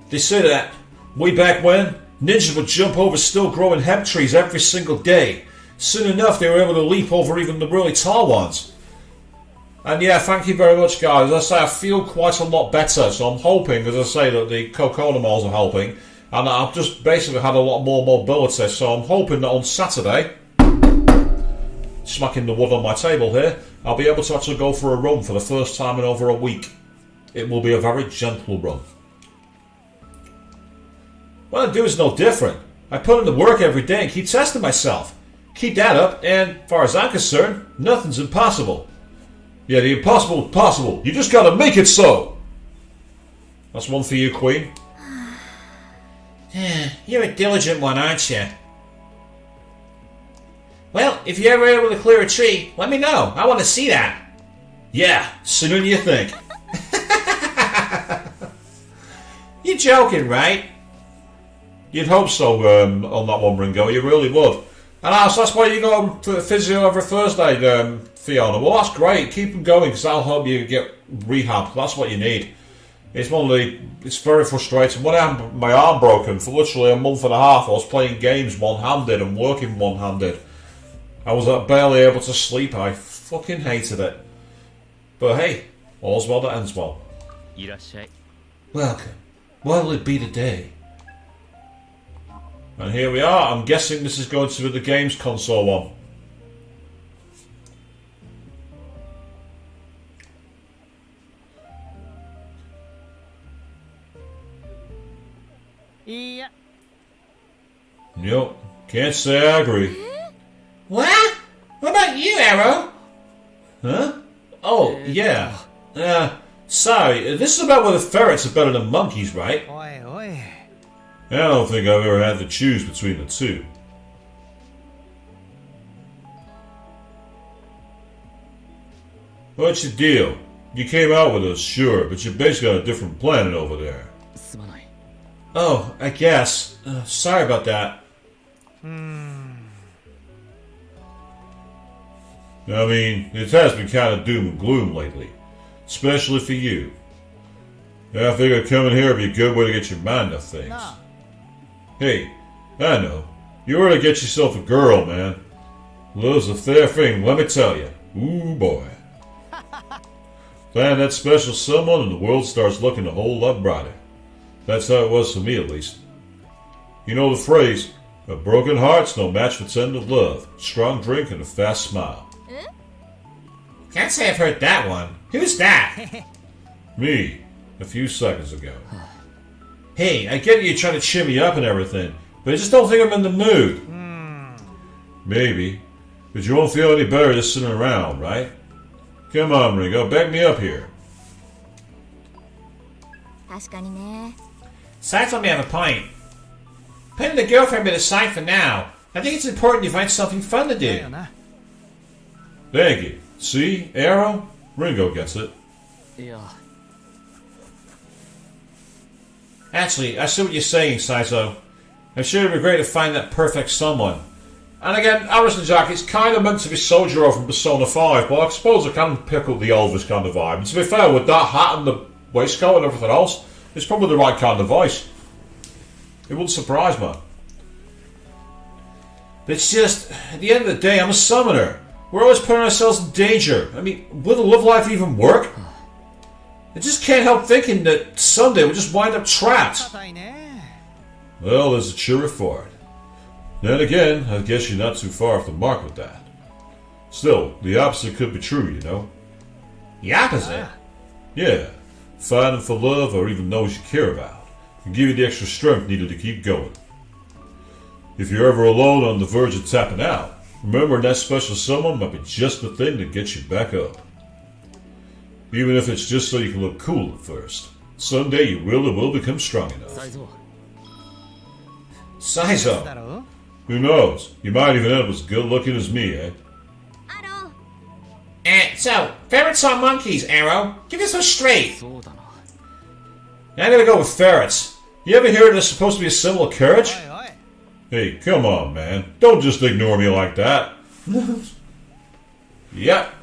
They say that way back when, ninjas would jump over still growing hemp trees every single day. Soon enough, they were able to leap over even the really tall ones. And yeah, thank you very much, guys. As I say, I feel quite a lot better, so I'm hoping, as I say, that the cocodamols are helping. And I've just basically had a lot more mobility, so I'm hoping that on Saturday, smacking the wood on my table here, I'll be able to actually go for a run for the first time in over a week. It will be a very gentle run. What I do is no different. I put in the work every day and keep testing myself. Keep that up, and as far as I'm concerned, nothing's impossible. Yeah, the impossible is possible. You just gotta make it so. That's one for you, Queen. You're a diligent one, aren't you? Well, if you're ever able to clear a tree, let me know. I want to see that. Yeah, sooner than you think. You're joking, right? You'd hope so on that one, Ringo. You really would. And that's why you go to the physio every Thursday, Fiona. Well, that's great. Keep them going because that'll help you get rehab. That's what you need. It's very frustrating. When I had my arm broken for literally a month and a half, I was playing games one-handed and working one-handed. I was barely able to sleep. I fucking hated it. But hey, all's well that ends well. いらっしゃい。 Welcome. What'll it be today? And here we are. I'm guessing this is going to be the games console one. Yeah. Yep. Can't say I agree. What? What about you, Arrow? Huh? Oh, yeah. Sorry, this is about whether ferrets are better than monkeys, right? おいおい I don't think I've ever had to choose between the two. What's the deal? You came out with us, sure, but you're basically on a different planet over there. すまない Oh, I guess. Sorry about that. I mean, it has been kind of doom and gloom lately. Especially for you. I figured coming here would be a good way to get your mind off things. なあ Hey, I know. You ought to get yourself a girl, man. Love's a fair thing, let me tell you. Ooh, boy. Find that special someone and the world starts looking a whole lot brighter. That's how it was for me, at least. You know the phrase, a broken heart's no match for tender love, strong drink and a fast smile. Can't say I've heard that one. Who's that? Me, a few seconds ago. Hey, I get you trying to cheer me up and everything, but I just don't think I'm in the mood. Maybe. But you won't feel any better just sitting around, right? Come on, Ringo, back me up here. 確かにね Saito may have a point. Putting the girlfriend bit aside for now, I think it's important you find something fun to だ do. よな Thank you. See, Arrow? Ringo gets it. いや Actually, I see what you're saying, Saito. I'm sure it'd be great to find that perfect someone. And again, Harrison Jack, it's kind of meant to be Sojiro from Persona 5, but I suppose I can pick up the Elvis kind of vibe. And to be fair, with that hat and the waistcoat and everything else, it's probably the right kind of voice. It wouldn't surprise me. It's just, at the end of the day, I'm a summoner. We're always putting ourselves in danger. I mean, will the love life even work? I just can't help thinking that someday we'll just wind up trapped. 硬いね Well, there's a cheery for it. Then again, I guess you're not too far off the mark with that. Still, the opposite could be true, you know? The opposite? Yeah, fighting for love or even those you care about can give you the extra strength needed to keep going. If you're ever alone on the verge of tapping out, remembering that special someone might be just the thing to get you back up. Even if it's just so you can look cool at first. Someday you really will become strong enough. 才蔵 Saizo. だろ Who knows? You might even end up as good looking as me, eh? アロ So, ferrets or monkeys, Arrow? Give us a straight. そうだな I'm gonna go with ferrets. You ever hear there's supposed to be a symbol of courage? おいおい Hey, come on, man. Don't just ignore me like that. Yep.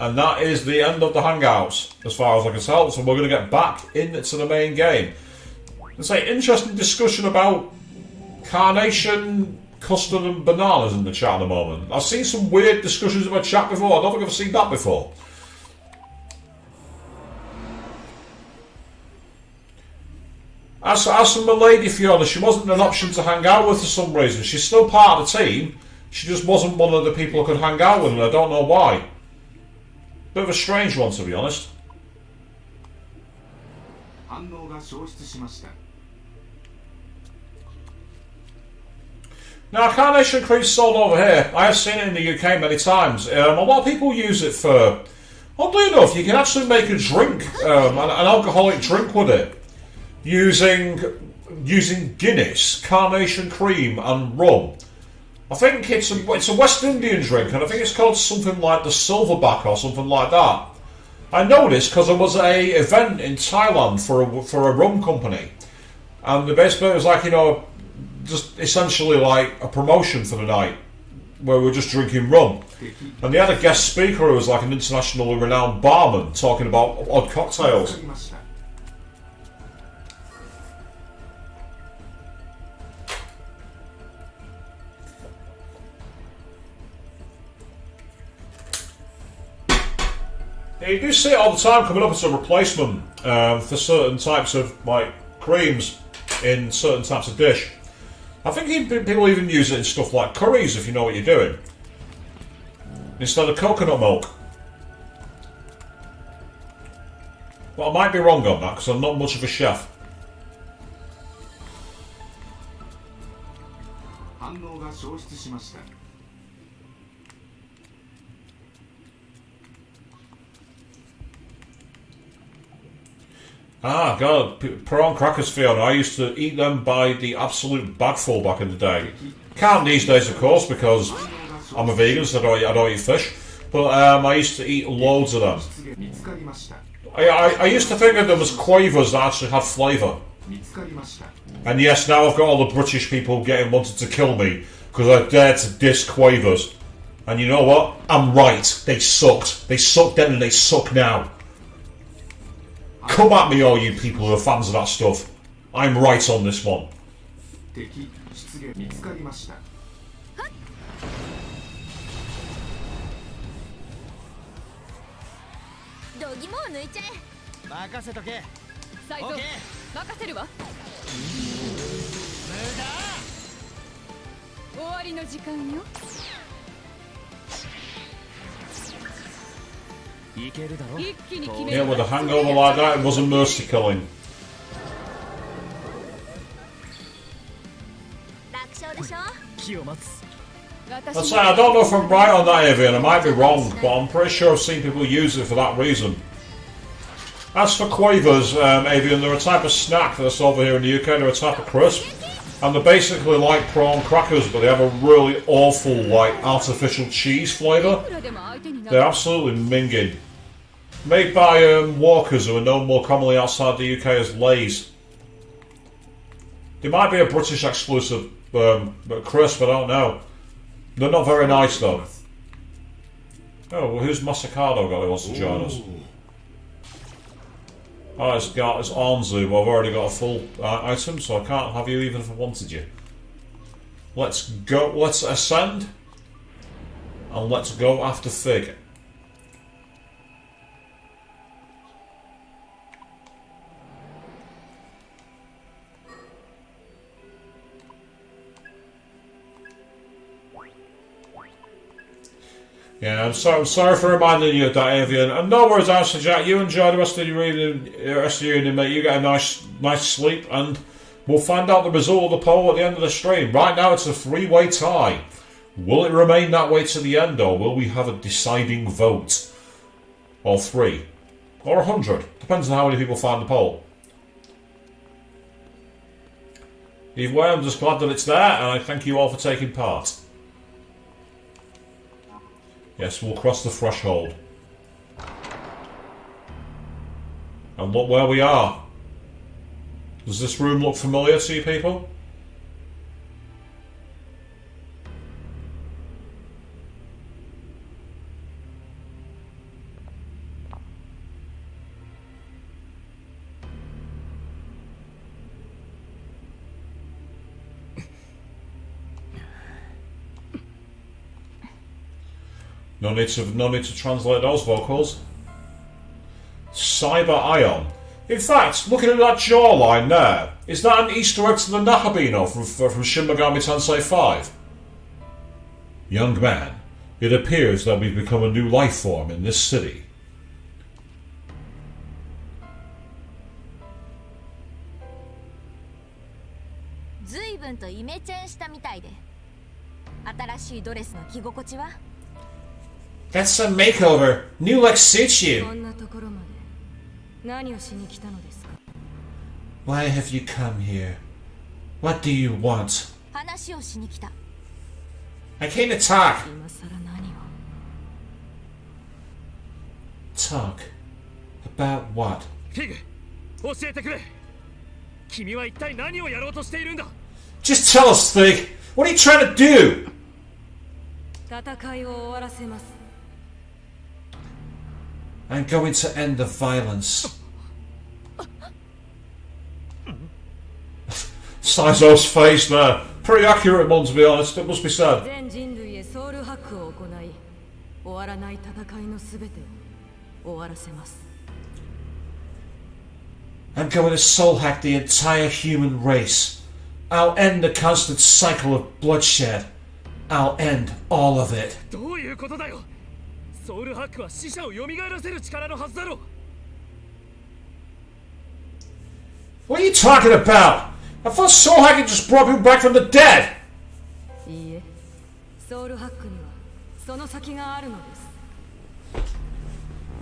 And that is the end of the Hangouts, as far as I can tell. So we're going to get back into the main game. It's an interesting discussion about carnation, custard and bananas in the chat at the moment. I've seen some weird discussions about chat before. I don't think I've seen that before. As for my lady Fiona, she wasn't an option to hang out with for some reason. She's still part of the team. She just wasn't one of the people I could hang out with, and I don't know why. Bit of a strange one, to be honest. 反応が消失しました Now, carnation cream's sold over here. I have seen it in the UK many times. A lot of people use it for... Oddly enough, you can actually make a drink, an alcoholic drink with it. Using Guinness, carnation cream and rum. I think it's a West Indian drink, and I think it's called something like the Silverback or something like that. I know this because there was a event in Thailand for a rum company, and the basically it was like, you know, just essentially like a promotion for the night where we were just drinking rum, and they had a guest speaker who was like an internationally renowned barman talking about odd cocktails. りました Yeah, you do see it all the time coming up as a replacement for certain types of like creams in certain types of dish. I think people even use it in stuff like curries if you know what you're doing, instead of coconut milk. But I might be wrong on that because I'm not much of a chef. 反応が消失しました Ah, God, prawn crackers, Fiona. I used to eat them by the absolute bagful back in the day. Can't these days, of course, because I'm a vegan, so I don't eat fish. But I used to eat loads of them. 見つかりました I used to think of them as quavers that actually had flavour. 見つかりました And yes, now I've got all the British people getting wanted to kill me because I dared to diss quavers. And you know what? I'm right. They sucked. They sucked then and they suck now. Come at me, all you people who are fans of that stuff. I'm right on this one. 敵出現見つかりました 度肝を抜いちゃえ任せとけサイズ任せるわ終わりの時間よいけるだろ一気に決め Yeah, with a hangover like that, it wasn't mercy killing. 楽勝でしょ気を待つ I say, I don't know if I'm right on that, Avian. I might be wrong, but I'm pretty sure I've seen people use it for that reason. As for quavers, Avian, they're a type of snack that's over here in the UK. They're a type of crisp. And they're basically like prawn crackers, but they have a really awful, like, artificial cheese flavour. They're absolutely minging. Made by Walkers, who are known more commonly outside the UK as Lay's. They might be a British exclusive crisp, I don't know. They're not very nice, though. Oh, well, who's Masakado got who wants to join us? Oh, it's Anzu, but I've already got a full item, so I can't have you even if I wanted you. Let's go, let's ascend, and let's go after Fig. Yeah, I'm sorry for reminding you of that, Avian. And no worries, Alistair Jack. You enjoy the rest of your evening, mate. You get a nice sleep, and we'll find out the result of the poll at the end of the stream. Right now, it's a three-way tie. Will it remain that way to the end, or will we have a deciding vote? Or 3. Or 100. Depends on how many people find the poll. Either way, I'm just glad that it's there, and I thank you all for taking part. Yes, we'll cross the threshold. And look where we are. Does this room look familiar to you people? No need to translate those vocals. Cyber Ion. In fact, looking at that jawline there, is that an Easter egg to the Nahabino from Shin Megami Tensei 5? Young man, it appears that we've become a new life form in this city. That's a makeover. New look suits you. Why have you come here? What do you want? I came to talk. Talk? About what? Just tell us, Fig. What are you trying to do? I'm going to end the violence. Saizo's face there. Pretty accurate one, to be honest, it must be said. I'm going to soul hack the entire human race. I'll end the constant cycle of bloodshed. I'll end all of it. What are you talking about? I thought soul hacking just brought people back from the dead.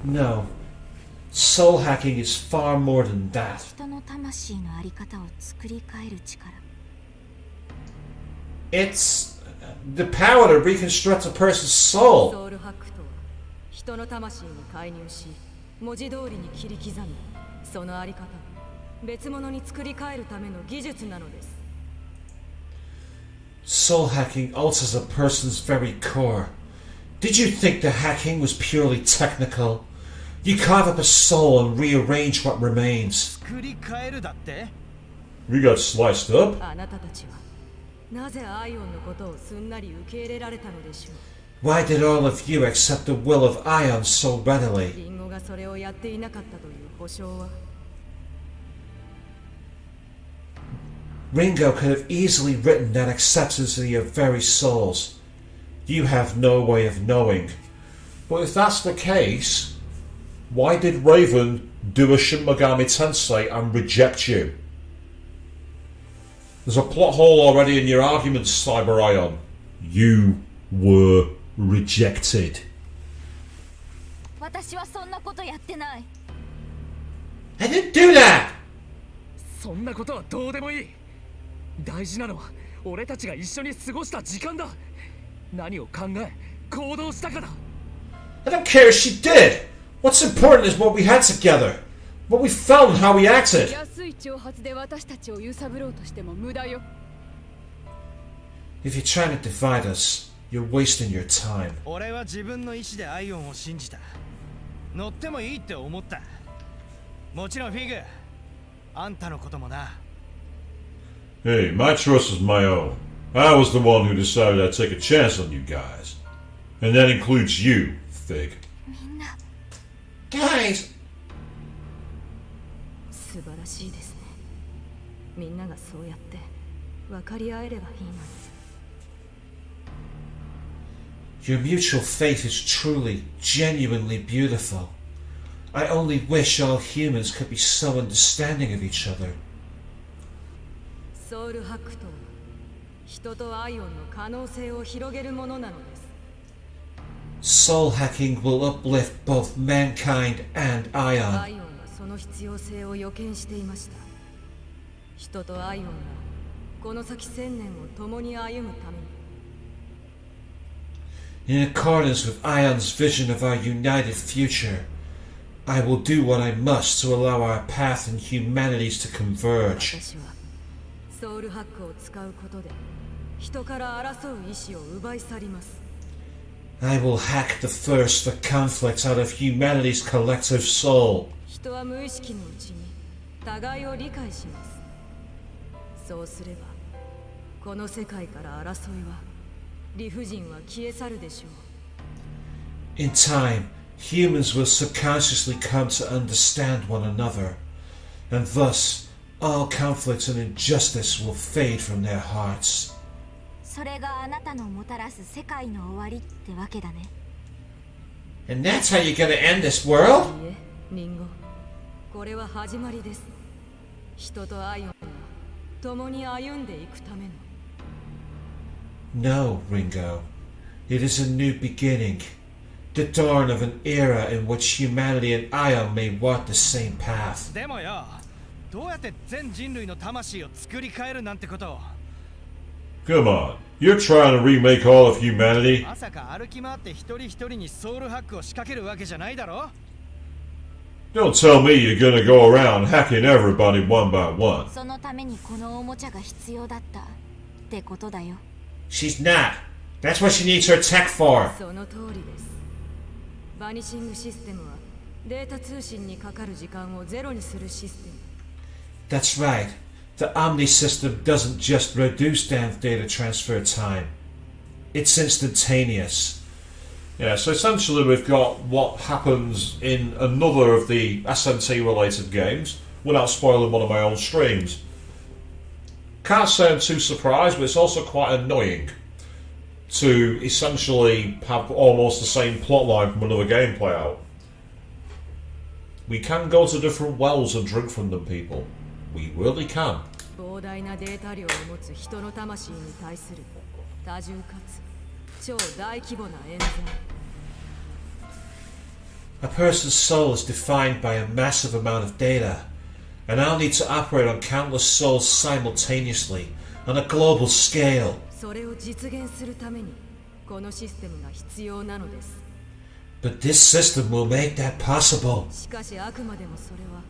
No. Soul hacking is far more than that. 人の魂のあり方を作り変える力。 It's the power to reconstruct a person's soul. ソウルハックとは人の魂に介入し文字通りに切り刻みそのあり方を別物に作り変えるための技術なのです。 Soul hacking alters a person's very core. Did you think the hacking was purely technical? You carve up a soul and rearrange what remains. 作り変えるだって We got sliced up. あなたたちはなぜアイオンのことをすんなり受け入れられたのでしょう。 Why did all of you accept the will of Ion so readily? リンゴがそれをやっていなかったという保証は。 Ringo could have easily written that acceptance of your very souls. You have no way of knowing. But if that's the case, why did Raven do a Shin Megami Tensei and reject you? There's a plot hole already in your arguments, Cyber Ion. You were rejected. 私はそんなことやってない。 I didn't do that! そんなことはどうでもいい。大事なのは俺たちが一緒に過ごした時間だ。何を考え行動したかだ。 I don't care if she did. What's important is what we had together. What we felt and how we acted. 安い挑発で私たちを揺さぶろうとしても無駄よ。 If you're trying to divide us, you're wasting your time. 俺は自分の意志でアイオンを信じた。乗ってもいいって思った。もちろんフィグ、あんたのこともな。 Hey, my choice is my own. I was the one who decided I'd take a chance on you guys. And that includes you, Fig. みんな Guys! 素晴らしいですね。みんながそうやって分かり合えればいいのに。 Your mutual faith is truly, genuinely beautiful. I only wish all humans could be so understanding of each other. ソウルハックとは人とアイオンの可能性を広げるものなのです。 Soul hacking will uplift both mankind and ア Ion. イオンはその必要性を予見していました。人とアイオンがこの先1000年を共に歩むために。 In accordance with Ion's vision of our united future, I will do what I must to allow our path and humanities to converge. 私はソウルハックを使うことで人から争う意志を奪い去ります。 I will hack the thirst for conflict out of humanity's collective soul. 人は無意識のうちに互いを理解します。そうすればこの世界から争いは理不尽は消え去るでしょう。 In time, humans will subconsciously come to understand one another, and thus all conflict and injustice will fade from their hearts. それがあなたのもたらす世界の終わりってわけだね。 And that's how you're gonna end this world? いいえ、リンゴ。これは始まりです。人とアイオンが共に歩んでいくための。 No, Ringo. It is a new beginning. The dawn of an era in which humanity and Ion may walk the same path. でもよ、どうやって全人類の魂を作り変えるなんてことを。 Come on, you're trying to remake all of humanity? まさか歩き回って一人一人にソウルハックを仕掛けるわけじゃないだろ。 Don't tell me you're gonna go around hacking everybody one by one. そのためにこのおもちゃが必要だったってことだよ。 She's not. That's what she needs her tech for. その通りです。バニシングシステムはデータ通信にかかる時間をゼロにするシステム。 That's right. The Omni system doesn't just reduce down data transfer time. It's instantaneous. Yeah, so essentially we've got what happens in another of the SNT related games without spoiling one of my own streams. Can't say I'm too surprised, but it's also quite annoying to essentially have almost the same plotline from another game play out. We can go to different wells and drink from them, people. We really can. 膨大なデータ量を持つ人の魂に対する多重かつ超大規模な冤罪。A person's soul is defined by a massive amount of data, and I'll need to operate on countless souls simultaneously, on a global scale. それを実現するためにこのシステムが必要なのです。 But this system will make that possible. しかしあくまでもそれは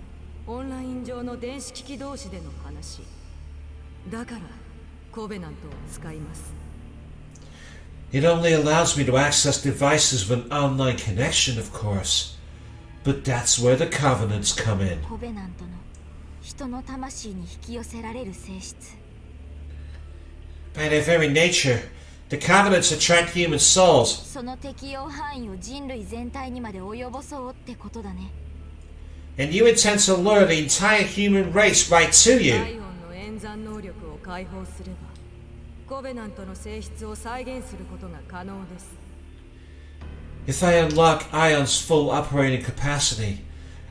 オンライン上の電子機器同士での話。だからコベナントを使います。 It only allows me to access devices with an online connection, of course. But that's where the Covenants come in. コベナントの人の魂に引き寄せられる性質。 By their very nature, the Covenants attract human souls. その適用範囲を人類全体にまで及ぼそうってことだね。 And you intend to lure the entire human race right to ア you. イオンの演算能力を解放すればコベナントの性質を再現することが可能です。 If I unlock Ion's full operating capacity,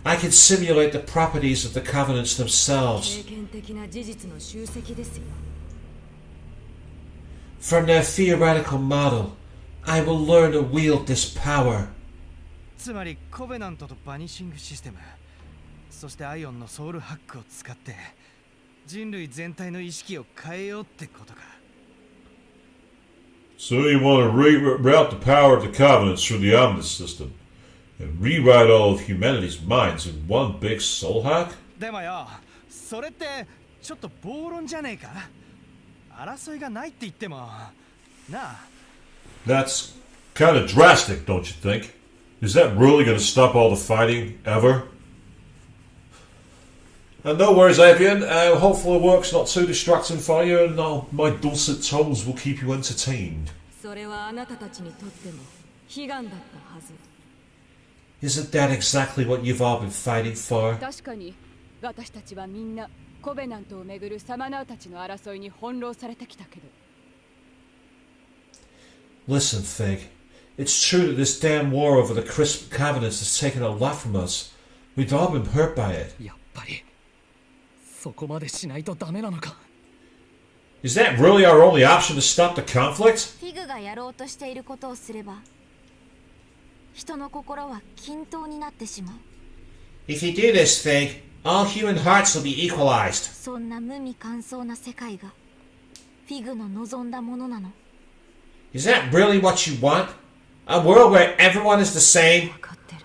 I can simulate the properties of the Covenants 経 themselves. 験的な事実の集積ですよ。 From their theoretical model, I will learn to wield this power. つまりコベナントとバニシングシステム、そしてアイオンのソウルハックを使って人類全体の意識を変えようってことか。 So you want to reroute the power of the Covenants through the Omnis system and rewrite all of humanity's minds in one big soul hack? でもよ、それってちょっと暴論じゃねえか。争いがないって言ってもなあ。 That's kind of drastic, don't you think? Is that really going to stop all the fighting ever? And no worries, Avian. Hopefully, work's not too distracting for you, and my dulcet tones will keep you entertained. それはあなたたちにとっても悲願だったはず。 Isn't that exactly what you've all been fighting for? 確かに私たちはみんなコベナントをめぐるサマナーたちの争いに翻弄されてきたけど。 Listen, Fig. It's true that this damn war over the crisp Covenants has taken a lot from us. We've all been hurt by it. やっぱりそこまでしないとダメなのか。 Is that really our only option to stop the conflict? フィグがやろうとしていることをすれば人の心は均等になってしまう。 If you do this, Fig, all human hearts will be equalized. そんな無味乾燥な世界がフィグの望んだものなの。 Is that really what you want? A world where everyone is the same? 分かってる。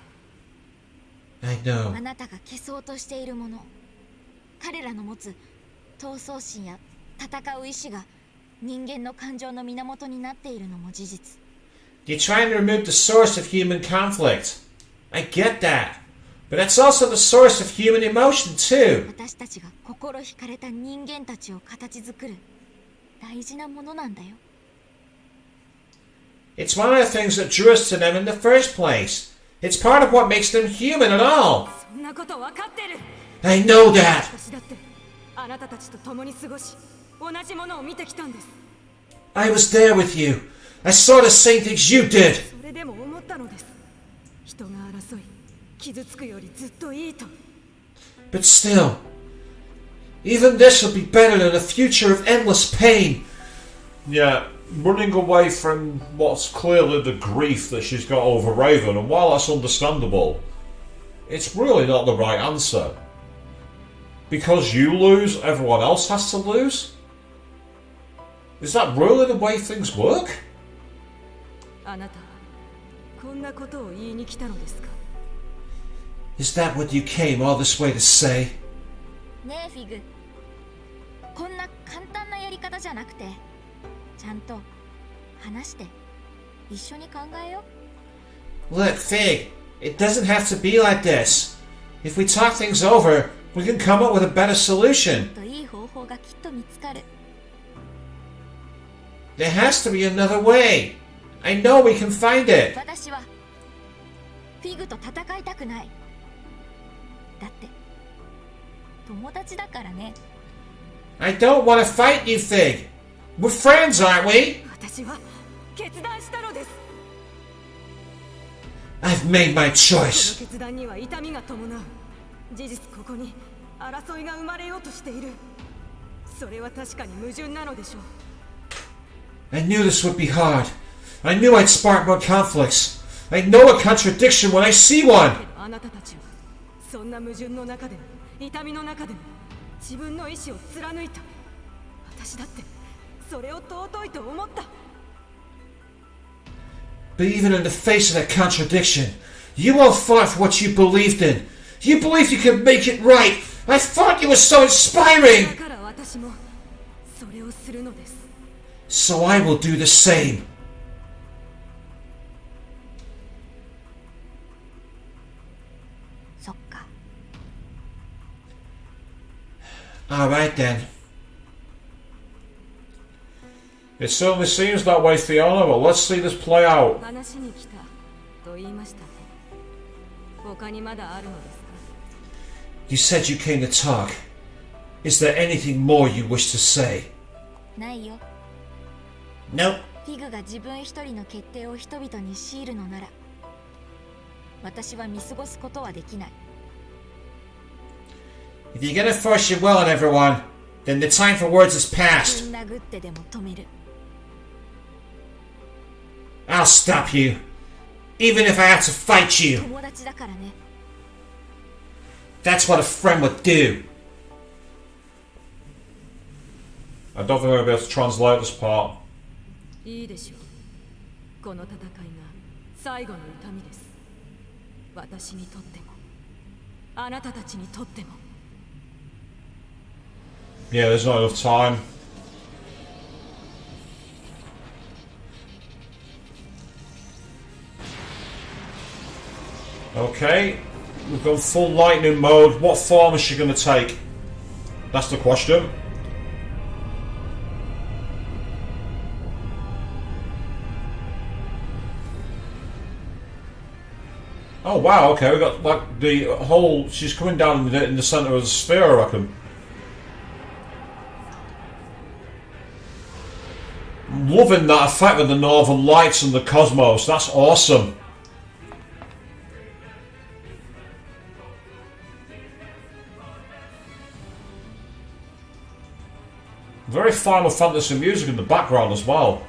I know. あなたが消そうとしているもの、彼らの持つ闘争心や戦う意志が人間の感情の源になっているのも事実。 You're trying to remove the source of human conflict. I get that. But that's also the source of human emotion, too. 私たちが心惹かれた人間たちを形作る大事なものなんだよ。 It's one of the things that drew us to them in the first place. It's part of what makes them human at all. そんなこと分かってる。 I know that. 私だってあなたたちと共に過ごし同じものを見てきたんです。 I was there with you. I saw the same things you did. それでも思ったのです。人が争い傷つくよりずっといいと。 But still, even this will be better than a future of endless pain. Yeah, running away from what's clearly the grief that she's got over Raven, and while that's understandable, it's really not the right answer. Because you lose, everyone else has to lose? Is that really the way things work? あなたはこんなことを言いに来たのですか。 Is that what you came all this way to say? ねえフィグ、こんな簡単なやり方じゃなくてちゃんと話して一緒に考えよう。 Look, Fig, it doesn't have to be like this. If we talk things over, we can come up with a better solution. もっといい方法がきっと見つかる。 There has to be another way. I know we can find it. 私はフィグと戦いたくない。だって友達だからね。 I don't want to fight you, Fig. We're friends, aren't we? 私は決断したのです。 I've made my こ choice. の決断には痛みが伴う。事実ここに争いが生まれようとしている。それは確かに矛盾なのでしょう。 I knew this would be hard. I knew I'd spark more conflicts. I know a contradiction when I see one. あなたたちはそんな矛盾の中でも痛みの中でも自分の意志を貫いた。私だってそれを尊いと思った。 But even in the face of that contradiction, you all fought for what you believed in. You believed you could make it right. I thought you were so inspiring. だから私もそれをするのです。 So I will do the same. そっか。 Alright then. It certainly seems that way, Fiona, but let's see this play out. 話に来たと言いましたね。他にまだあるのですか？ You said you came to talk. Is there anything more you wish to say? ないよ。 No. フィグが自分一人の決定を人々に強いるのなら、私は見過ごすことはできない。 If you're gonna force your will on everyone, then the time for words is ぶ past. ん殴ってでも止める。 I'll stop you. Even if I have to fight you. 友達だからね。 That's what a friend would do. I don't think I'm going to be able to translate this part. いいでしょう。この戦いが最後の痛みです。私にとっても、あなたたちにとっても。 Yeah, there's not enough time. Okay, we've gone full lightning mode. What form is she going to take? That's the question. Oh wow, okay, we got like the whole... She's coming down in the centre of the sphere, I reckon. I'm loving that effect with the northern lights and the cosmos. That's awesome. Very Final Fantasy music in the background as well.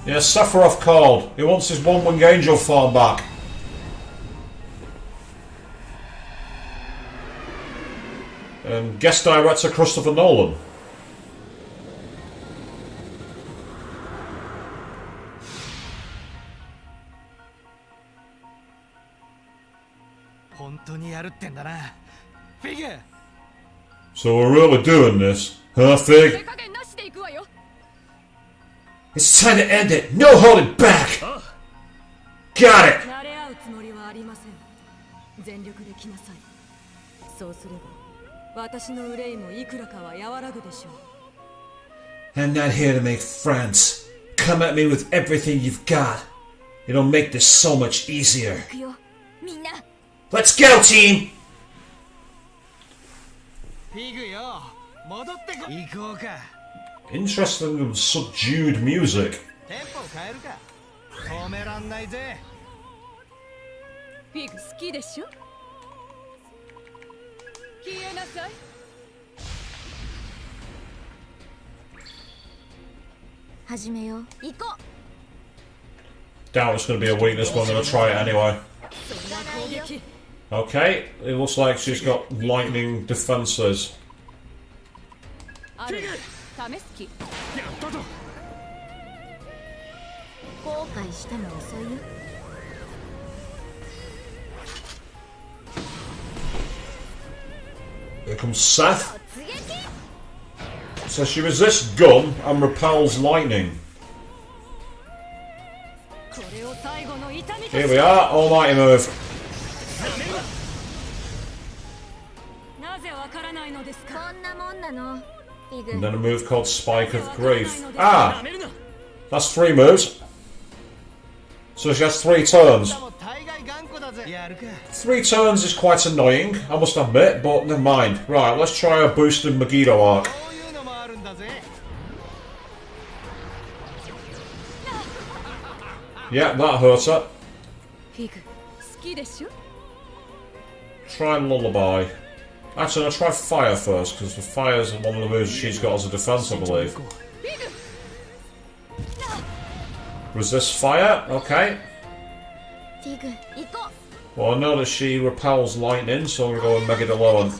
Yeah, Sephiroth called. He wants his one-winged angel form back. And guest director Christopher Nolan. So we're really doing this, huh, Fig? It's time to end it. No holding back. Got it. 慣れ合うつもりはありません。全力で来なさい。そうすれば、私の憂いもいくらかは和らぐでしょう。 I'm not here to make friends. Come at me with everything you've got. It'll make this so much easier. 行くよ、みんな。 Let's go, team. フィグよ、戻ってこ。行こうか。 Interesting and subdued music. テンポ変えるか。止めらんないぜ。フィグ好きでしょ。消えなさい。始めよう。行こ Doubt it's going to be a weakness, but I'm going to try it anyway. Okay, it looks like she's got lightning defenses. ある試す気。う。後悔しても遅いよ。 Here comes Seth. So she resists gun and repels lightning. Here we are, almighty move. And then a move called Spike of Grief. Ah! That's 3 moves. So she has 3 turns. 3 turns is quite annoying, I must admit, but never mind. Right, let's try a boosted Megiddo arc. Yeah, that hurt her. Try lullaby. Actually, I'll try fire first, because the fire's one of the moves she's got as a defense, I believe. Resist fire, okay. フィグ行こ Well, I know that she repels lightning, so we're going to go and Megadolon.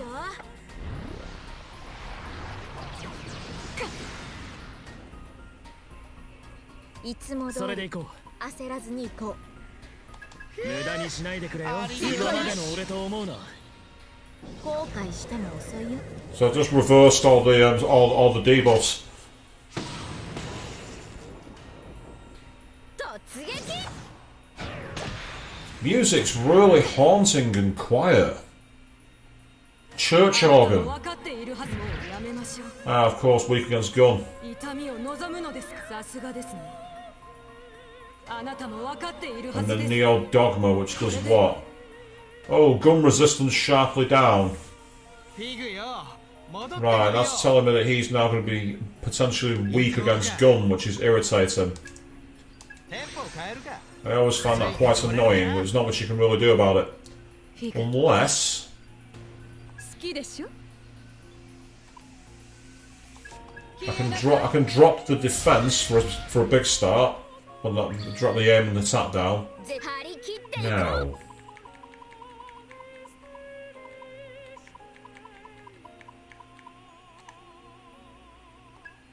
ういつも通りそれで行こ焦らずに行こう無駄にしないでくれよ今までの俺と思うなう後悔しても遅いよ So I just reversed all the all the debuffs. 突撃 Music's really haunting and quiet. Church organ. 分かっているはずもうやめましょう Ah, of course, weak against gun. 痛みを望むのですさすがですねあなたも分かっているは And ず the です Neo Dogma, which does what? Oh, gun resistance sharply down. フィグよ戻ってこい Right, よ that's telling me that he's now going to be potentially weak against gun, which is irritating. テンポを変えるか I always found that quite annoying, but there's not much you can really do about it. フィグ Unless... 好きでしょ I can drop the defense for a big start. Well, not drop the aim and attack down. ぜ張り切っていこう Now,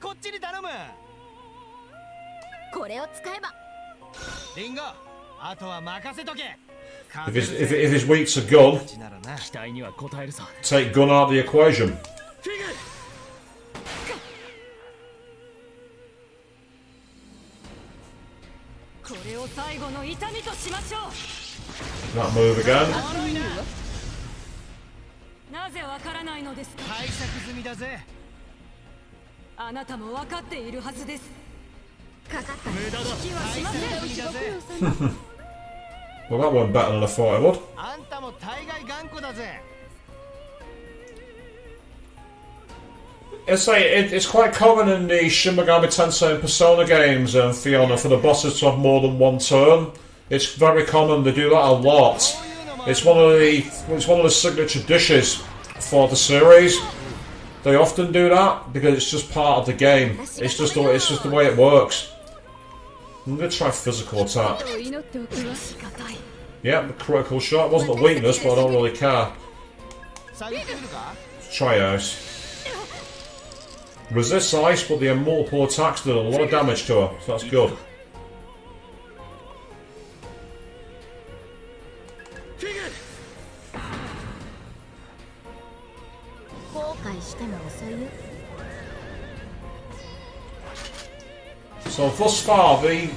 こっちに頼むこれを使えばリンゴあとは任せとけ if he's weak to gun, ならな期待には応えるさ take gun out of the equation. フィグこれを最後の痛みとしましょう That move again. なぜわからないのですか対策済みだぜあなたも分かっているはずですかかった無駄だ気はしません 対策済みだぜ Well, that went better than I thought it would. あんたも大概頑固だぜ It's quite common in the Shin Megami Tensei and Persona games, Fiona, for the bosses to have more than one turn. It's very common. They do that a lot. It's one of the signature dishes for the series. They often do that because it's just part of the game. It's just the way it works. I'm gonna try physical attack. 祈っておきますがたい Yeah, the critical shot. It wasn't a weakness, but I don't really care. 探ってみるか Try ice. Resists ice, but the multiple attacks did a lot of damage to her, so that's good. フィグ後悔しても遅いよ So thus far, it's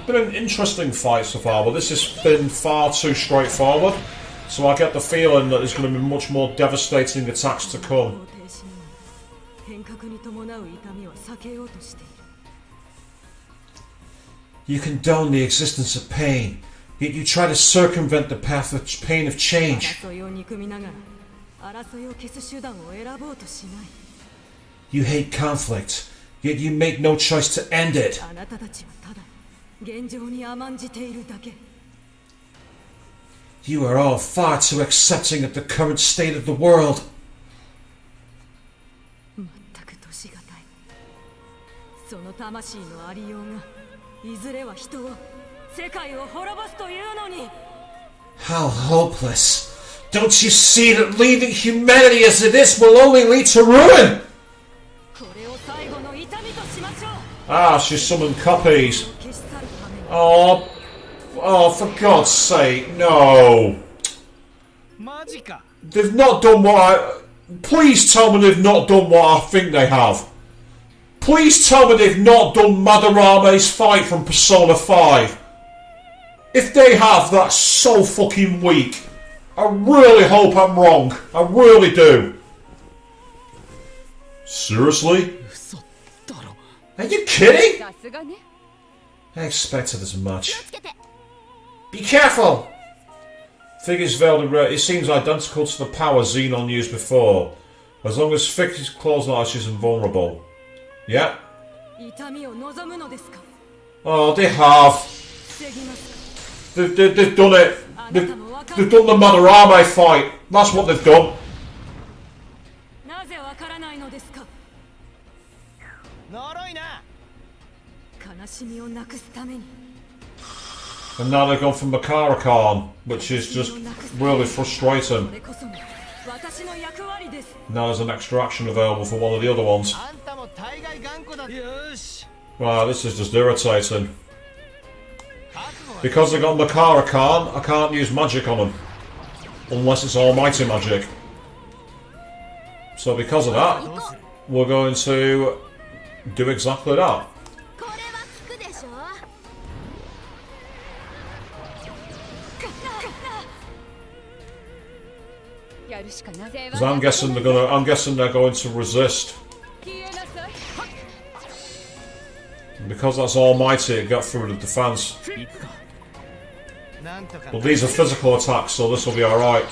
been an interesting fight so far, but this has been far too straightforward. So I get the feeling that there's going to be much more devastating attacks to come. 停止には変革に伴う痛みを避けようとしている You condone the existence of pain, yet you try to circumvent the path of pain of change. 争いを憎みながら争いを消す手段を選ぼうとしない You hate conflict, yet you make no choice to end it. あなたたちはただ現状に甘んじているだけ You are all far too accepting of the current state of the world. 全く年がたいその魂のありようがいずれは人を世界を滅ぼすというのに How hopeless. Don't you see that leaving humanity as it is will only lead to ruin? これを最後の痛みとしましょう Ah, she summoned copies. 消し去るために Oh, for God's sake, no. マジか They've not done what I... Please tell me they've not done what I think they have. Please tell me they've not done Madarame's fight from Persona 5. If they have, that's so fucking weak. I really hope I'm wrong. I really do. Seriously? 嘘だろ Are you kidding? さすがね I expected as much. つけて Be careful! Figure's veiled in red. It seems identical to the power Xenon used before. As long as Figure's claws not, she's invulnerable. Yeah. 痛みを望むのですか Oh, they have. 防ぎます They've done it. They've done the Madarame fight. That's what they've done. なぜわからないのですか。呪いな。悲しみをなくすために。 And now they've gone for Makara Khan, which is just really frustrating. これこそが私の役割です。 Now there's an extra action available for one of the other ones. あんたも大概頑固だ。よし。 Wow, this is just irritating. Because they got Makara Khan, I can't use magic on them. Unless it's almighty magic. So because of that, we're going to do exactly that. これは効くでしょ。 やるしかなぜ Because I'm guessing they're going to resist. 消えなさい。 And because that's almighty, it got through the defense. 行くか。 なんとか。 But these are physical attacks, so this will be alright.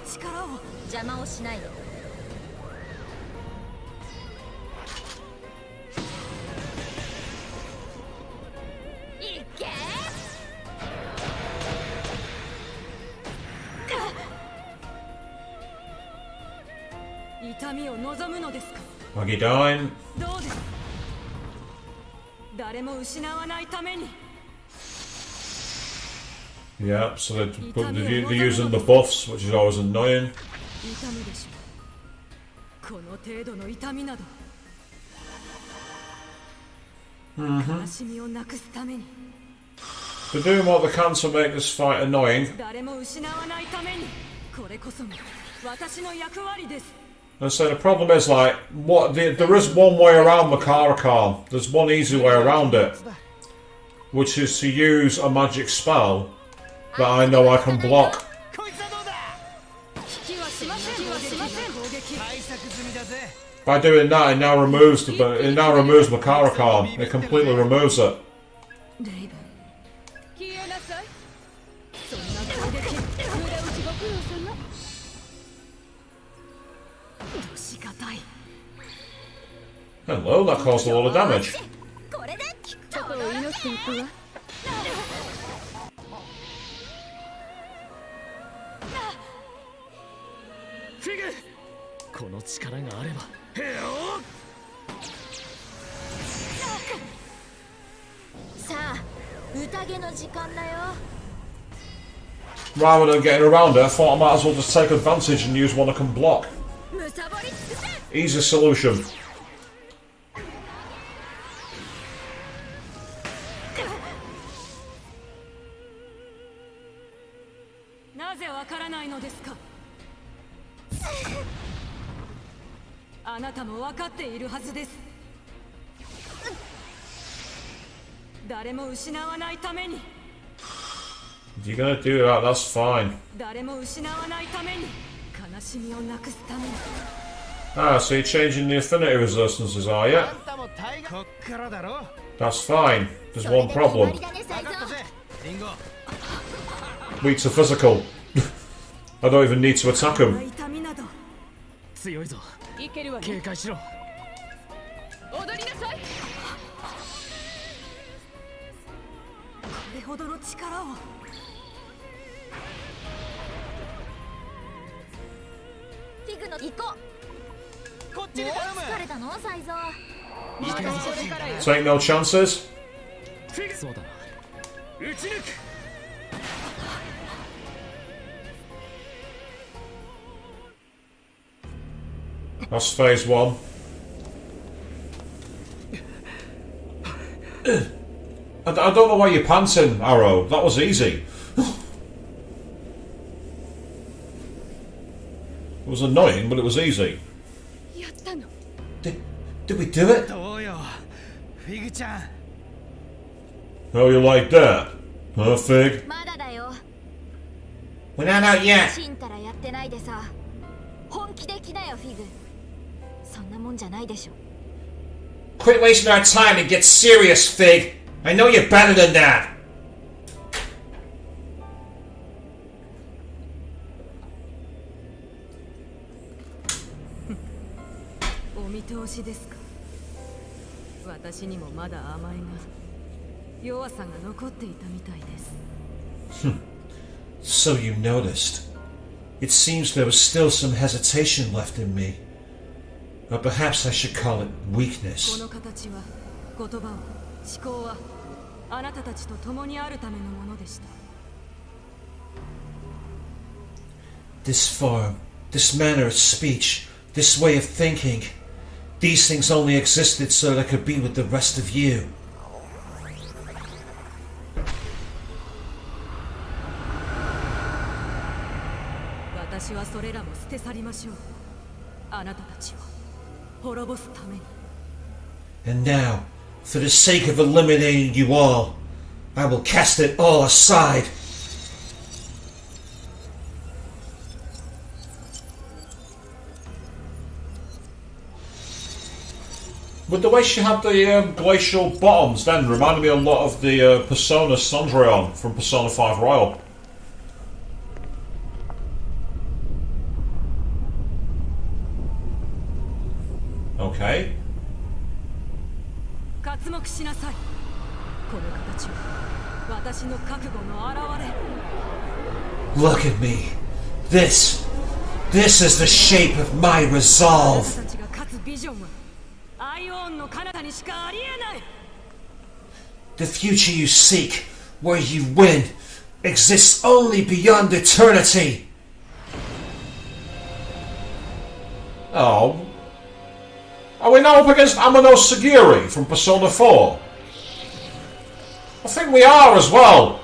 力を邪魔をしないで。いけ。痛みを望むのですか。 Magidine. どうです。誰も失わないために。 Yeah, so they're using the buffs, which is always annoying. 痛むでしょう。この程度の痛みなど。悲しみをなくすために。 They're doing what they can to make this fight annoying. 誰も失わないために。これこそが私の役割です。 And so the problem is, like, there is one way around Makara Khan. There's one easy way around it, which is to use a magic spell that I know I can block. こいつはどうだ。引きはしません。引きはしません。攻撃。 対策済みだぜ。 By doing that, it now removes Makara Khan. It completely removes it. レイブン。消えなさい。そんな攻撃。無駄打ちご苦労様。 どしがたい。 Hello, that caused a lot of damage. これで効くことを祈っていくわ。 フィグ。この力があれば。へよ。さあ、宴の時間だよ。 Rather than getting around it, I thought I might as well just take advantage and use one I can block. むさぼり尽くせ。 Easy solution. なぜわからないのですか。あなたも分かっているはずです。誰も失わないために。 If you're gonna do that, that's fine. 誰も失わないために。悲しみをなくすために。 Ah, so you're changing the affinity resistances, are you? あんたも大概。こっからだろ。 That's fine. There's それ one で決ま problem. りだね、サイゾ分かったぜ。リンゴ。 Weak to physical. I don't even need to attack him. 痛みなど。強いぞ。いけるわね。警戒しろ。踊りなさい。これほどの力を。フィグの行こう。こっちもうに頼む。疲れたの、サイゾ。まだこれからよ。 Take no chances. フィグ。そうだな。撃ち抜く。 That's phase one. I don't know why you're panting, Arrow. That was easy. It was annoying, but it was easy. やったの。 Did we do it? どうよ。フィグちゃん。 Oh, you like that? Huh, Fig? まだだよ。 We're not out yet. シンたらやってないでさ。本気で来なよ、フィグ。そんなもんじゃないでしょ。 Quit wasting our time and get serious, Fig. I know you're better than that. お見通しですか。私にもまだ甘えが。弱さが残っていたみたいです。 So you noticed. It seems there was still some hesitation left in me. Or perhaps I should call it こ weakness. の形は言葉は思考はあなたたちと共にあるためのものでした。 This form, this manner of speech, this way of thinking, these things only existed so that I could be with the rest of you. 私はそれらも捨て去りましょう。あなたたちを滅ぼすために。 And now, for the sake of eliminating you all, I will cast it all aside. With the way she had the glacial bottoms then reminded me a lot of the Persona Cendrillon from Persona 5 Royal. Okay. 刮目しなさい。この形は私の覚悟の表れ。 Look at me. This is the shape of my あな resolve. たたちが勝つビジョンはアイオーンの彼方にしかありえない。 The future you seek, where you win, exists only beyond eternity. Oh. Are we now up against Amano Sagiri from Persona 4? I think we are as well.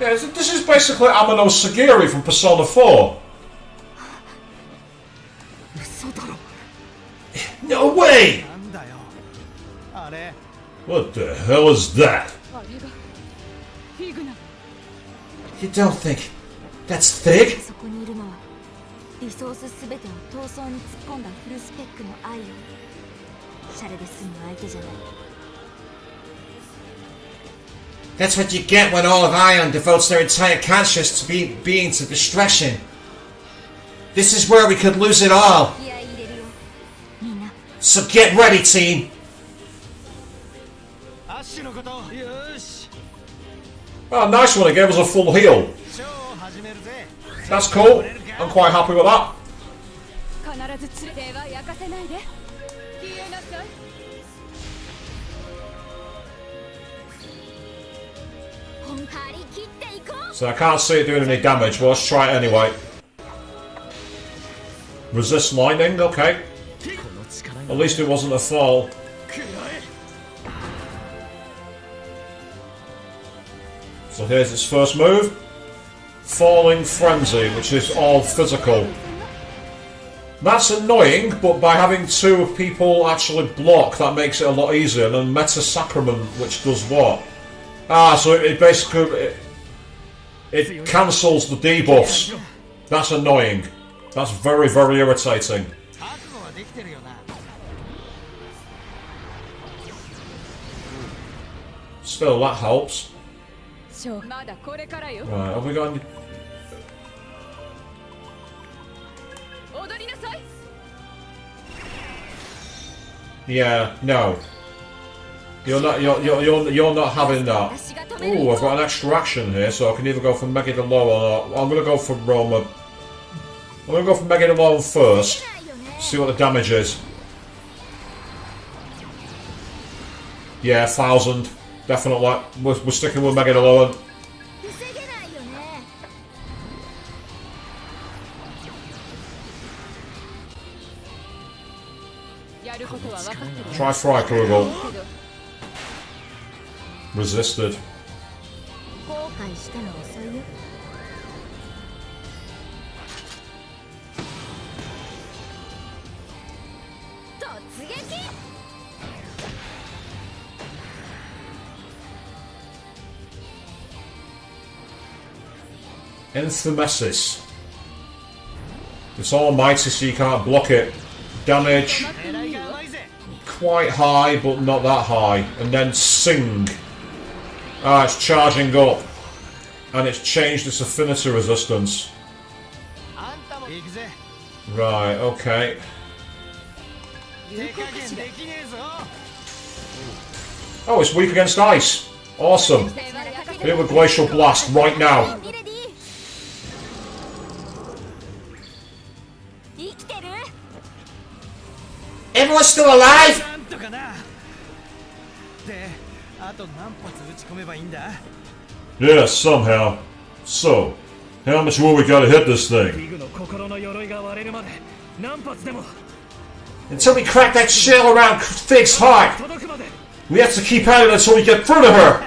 Yeah, this is basically Amano Sagiri from Persona 4. 嘘だろ。 No way! なんだよあれ。 What the hell is that? あれがフィグナ。 You don't think that's Thig? そこにいるのはリソースすべてを闘争に突っ込んだフルスペックのアイオン。シャレで済む相手じゃない。 That's what you get when all of Ion devotes their entire conscience to being to destruction. This is where we could lose it all. 気合い入れるよみんな。 So get ready, team. アッシュのことよーし Oh, nice one, it gave us a full heal. ショーを始めるぜ。 That's cool. I'm quite happy with that. 必ず連れては焼かせないで。消えなさい。 本張り切っていこう。 So I can't see it doing any damage, but let's try it anyway. Resist lightning, okay. この力 At least it wasn't a fall. 食らえ。 So here's its first move. Falling Frenzy, which is all physical. That's annoying, but by having two people actually block, that makes it a lot easier. And then Meta Sacrament, which does what? Ah, so it basically... It cancels the debuffs. That's annoying. That's very, very irritating. 覚悟はできてるよな。 Still, that helps. まだこれからよ。 Right, have we got any... 踊りなさい。 Yeah, no. You're not having that. 私が止める Ooh, I've got an extra action here, so I can either go for Mega Low or not. I'm gonna go for Roma. I'm gonna go for Mega Low first. ないよね。 See what the damage is. Yeah, 1,000. Definitely. We're sticking with Mega Low. 防げないよね。 やることは分かってる。 Try Fry Krugal. けど Resisted. 後悔したら遅いよ。突撃。 Enthemesis. It's almighty, so you can't block it. Damage 狙いが甘いぜ。 quite high, but not that high. And then Sing. Ah, it's charging up. And it's changed its affinity resistance. 行くぜ Right, okay. 手加減できねえぞ Oh, it's weak against ice. Awesome. Hit with Glacial Blast right now. レディー生きてる Everyone's still alive? なんとかなであと何発撃ち込めばいいんだ Yeah, somehow. So, how much more we gotta hit this フ thing? ィグの心の鎧が割れるまで何発でも Until we crack that shell around Fig's heart. 届くまで We have to keep at it until we get through to her.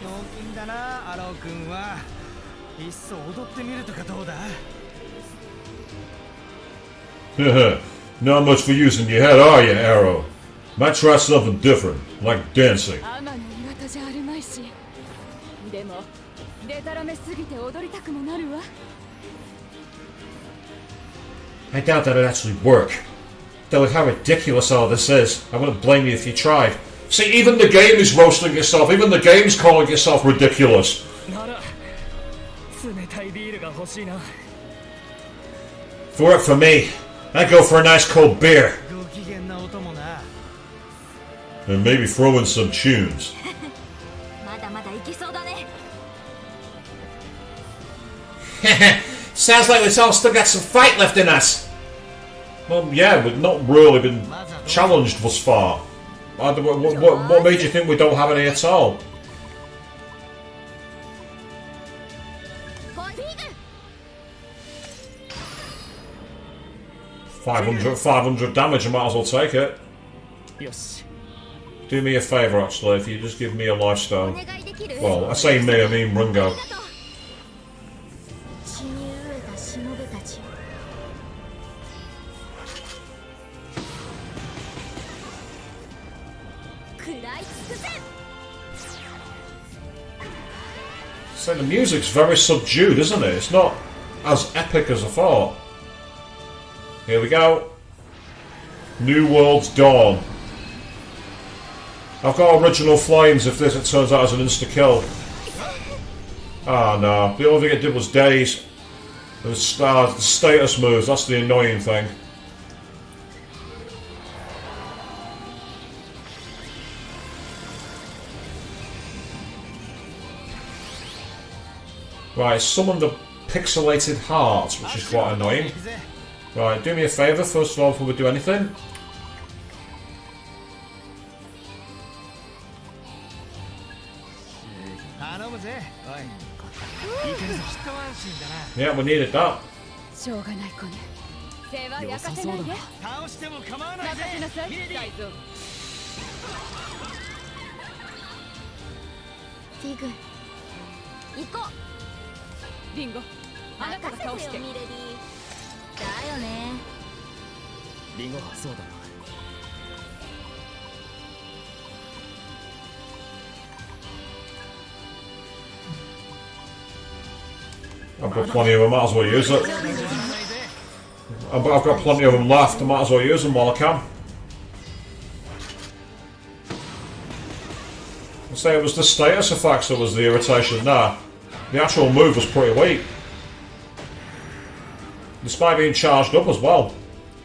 脳筋だなアロー君はいっそ踊ってみるとかどうだ Not much for using your head, are you, Arrow? Might try something different, like dancing. 天の岩戸じゃあるまいしでもデタラメすぎて踊りたくもなるわ I doubt that it'd actually work. Though with how ridiculous all this is, I wouldn't blame you if you tried. See, even the game is roasting itself, even the game's calling itself ridiculous. なら冷たいビールが欲しいな For it for me, I'd go for a nice cold beer. ご機嫌な音もな And maybe throw in some tunes. まだまだいけそうだね Sounds like we've all still got some fight left in us. Well, yeah, we've not really been challenged thus far. What made you think we don't have any at all? フィグ 500 damage, I might as well take it. よし Do me a favour, actually, if you just give me a life お stone. 願いできる Well, I say me, I mean Ringo. 死に飢えたしもべたちよ食らい尽くせ So the music's very subdued, isn't it? It's not as epic as I thought. Here we go. New World's Dawn. I've got original flames if this it turns out as an insta-kill. Ah no, the only thing it did was days. It was the status moves, that's the annoying thing. Right, summon the pixelated heart, which is quite annoying. 行くぜ Right, do me a favour, first of all, before we do anything. 頼むぜおい行けるぞ一安心だな Yeah, we needed that. しょうがない子ね世話焼かせないで倒しても構わないぜ任せなさいミレディ大蔵フィグ行こうリンゴあなたが倒して任せてよミレディだよねリンゴそうだな I've got plenty of them, might as well use it. I've got plenty of them left, I might as well use them while I can. I say it was the status effects that was the irritation there. The actual move was pretty weak. Despite being charged up as well.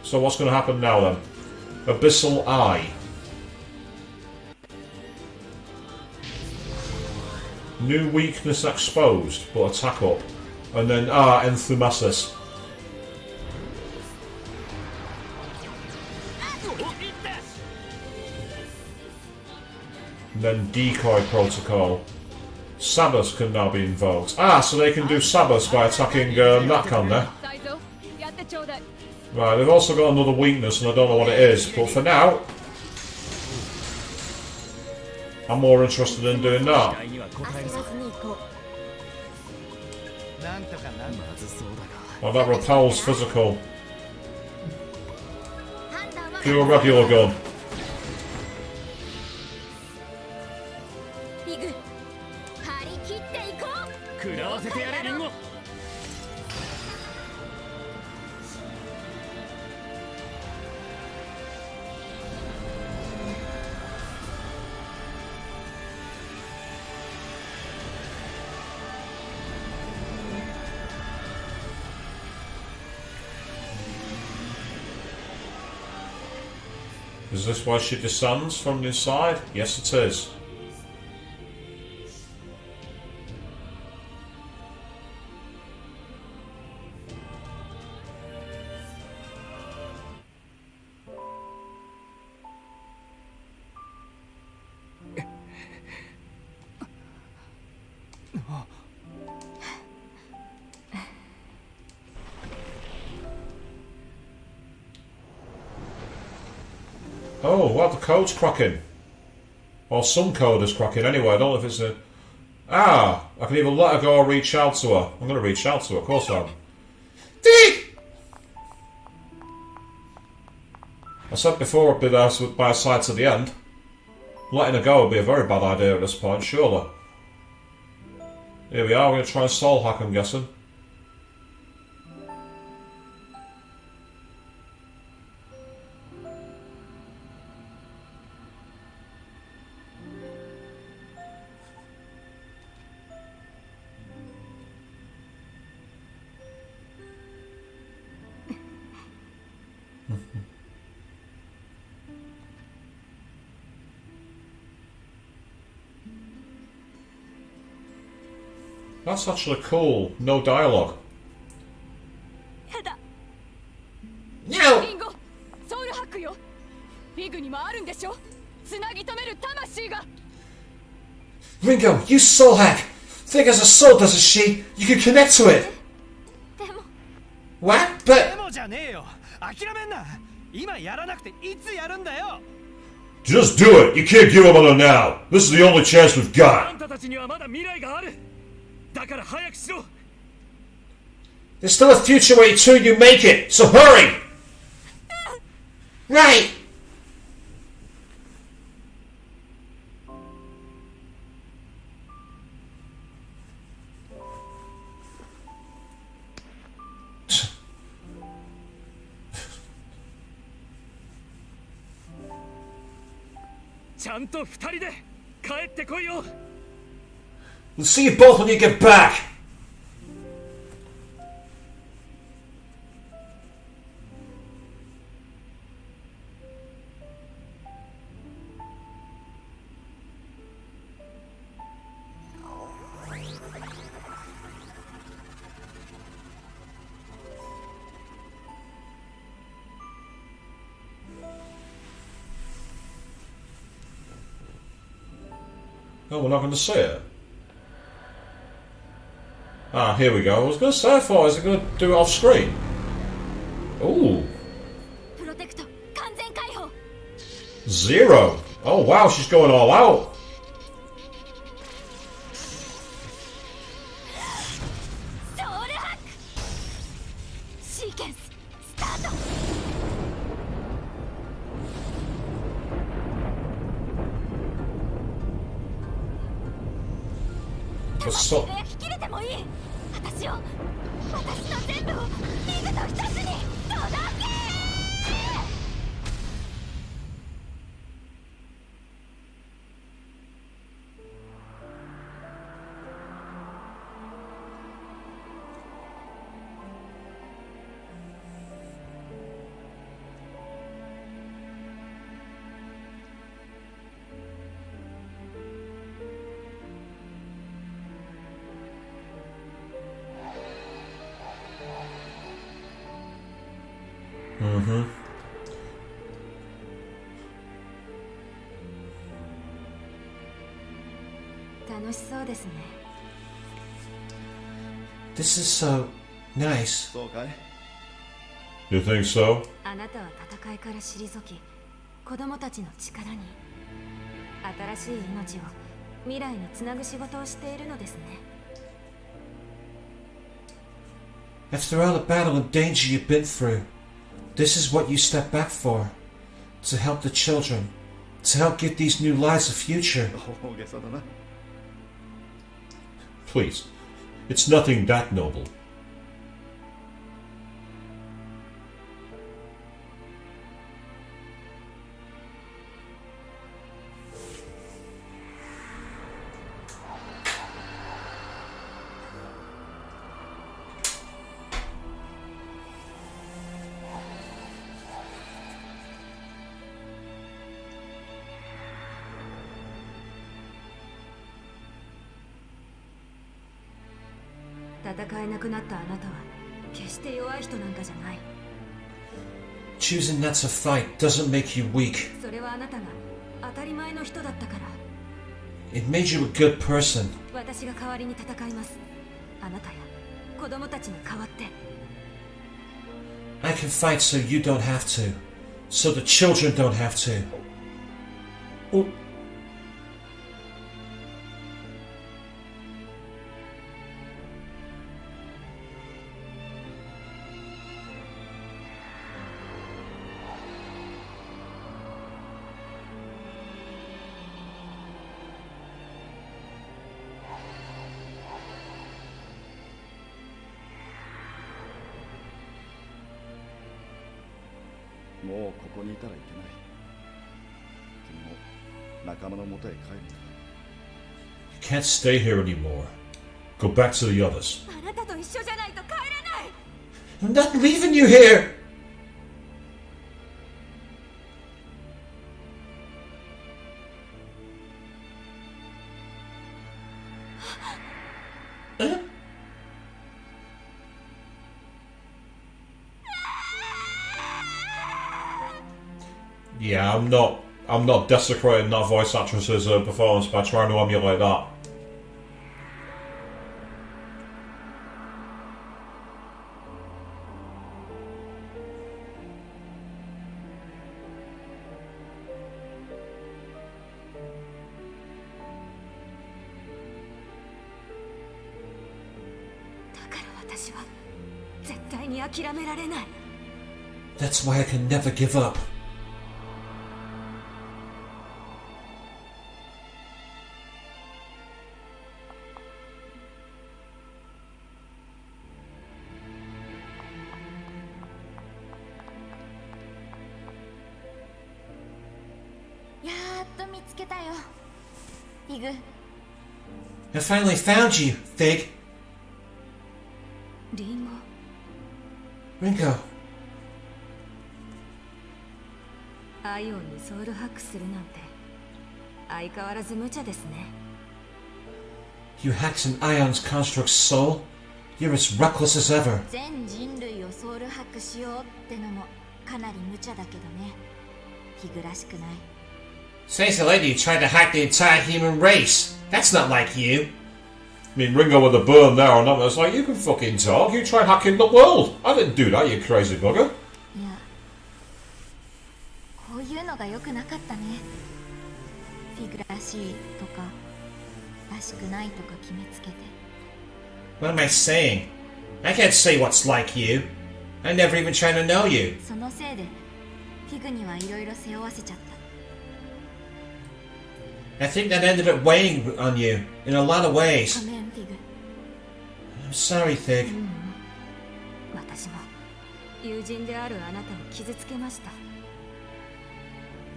So what's going to happen now then? Abyssal Eye. New weakness exposed, but attack up. And then, Enthumesis. And then Decoy Protocol. Sabbath can now be invoked. Ah, so they can do Sabbath by attacking that can they? 大蔵やってちょうだい Right, they've also got another weakness and I don't know what it is, but for now, I'm more interested in doing that. 期待には応えるぞ焦らずに行こうなんとかなんまずそうだが Well, that repels physical. 判断は Do a regular gun. フィグ張り切っていこう食らわせてやれリンゴ フ Is this why she descends from the inside? Yes, it is. Oh, what, the code's cracking. Or some code is cracking anyway, I don't know if it's a... Ah, I can either let her go or reach out to her. I'm going to reach out to her, of course I am. Dig! I said before I'd be there by her side to the end. Letting her go would be a very bad idea at this point, surely. Here we are, we're going to try and soul hack, I'm guessing. That's actually cool. No dialogue. やだ No! リンゴソウルハックよフィグにもあるんでしょつなぎ止める魂が Ringo, use soul hack. Think as a soul, doesn't she? You can connect to it. でも What? で But もじゃねえよ諦めんな今やらなくていつやるんだよ Just do it! You can't give up on her now! This is the only chance we've あ got! んたたちにはまだ未来があるだから早くしろ there's still a future where you two you make it. So hurry. Right. Ch ちゃんと二人で帰ってこいよ We'll see you both when you get back. Oh, we're not going to see it. Ah, here we go. I was going to say, I thought, is it going to do it off screen? Ooh. プロテクト完全解放 Zero. Oh, wow, she's going all out. ソウルハックシーケンススタート The so- 焼き切れてもいい私の全部をリグと一つに届け Mm-hmm. This is so nice. そうかい You think so? あなたは戦いから退き子供たちの力に新しい命を未来につなぐ仕事をしているのですね After all the battle and danger you've been through, this is what you step back for. To help the children. To help give these new lives a future. 大げさだな Please. It's nothing that noble. 戦えなくなったあなたは決して弱い人なんかじゃない。 Choosing not to fight doesn't make you weak. それはあなたが当たり前の人だったから。 It made you a good person. 私が代わりに戦います。あなたや子供たちに代わって。 I can fight so you don't have to. So the children don't have to. Oh. もうここにいたらいけない。君も仲間の元へ帰るんだ。 You can't stay here anymore. Go back to the others. あなたと一緒じゃないと帰らない。 I'm not leaving you here! Yeah, I'm not desecrating that voice actress's performance by trying to emulate that. だから私は絶対に諦められない。 That's why I can never give up. I finally found you, Fig. リンゴ。 Ringo. アイオンにソウルハックするなんて相変わらず無茶ですね。 You hacked an Ion's construct's soul? You're as reckless as ever. 全人類をソウルハックしようってのもかなり無茶だけどね。フィグらしくない。 Says the lady who tried to hack the entire human race. That's not like you. I mean, Ringo with a burn there on him. It's like, you can fucking talk. You tried hacking the world. I didn't do that, you crazy bugger. いや、こういうのが良くなかったね。フィグらしいとからしくないとか決めつけて。 What am I saying? I can't say what's like you. I never even tried to know you. そのせいでフィグにはいろいろ背負わせちゃった。 I think that ended up weighing on you in a lot of ways. ごめん、フィグ。 I'm sorry, Fig. 私も友人であるあなたを傷つけました。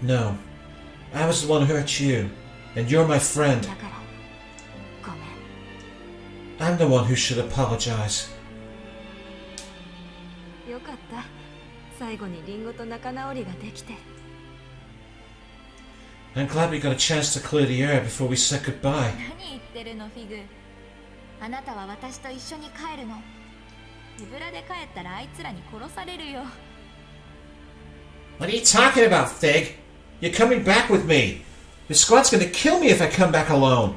No. I was the one who hurt you. And you're my friend. だからごめん。 I'm the one who should apologize. よかった。最後にリンゴと仲直りができて。 I'm glad we got a chance to clear the air before we said goodbye. 何言ってるの、フィグ。あなたは私と一緒に帰るの。手ぶらで帰ったらあいつらに殺されるよ。 What are you talking about, Fig? You're coming back with me. The squad's gonna kill me if I come back alone.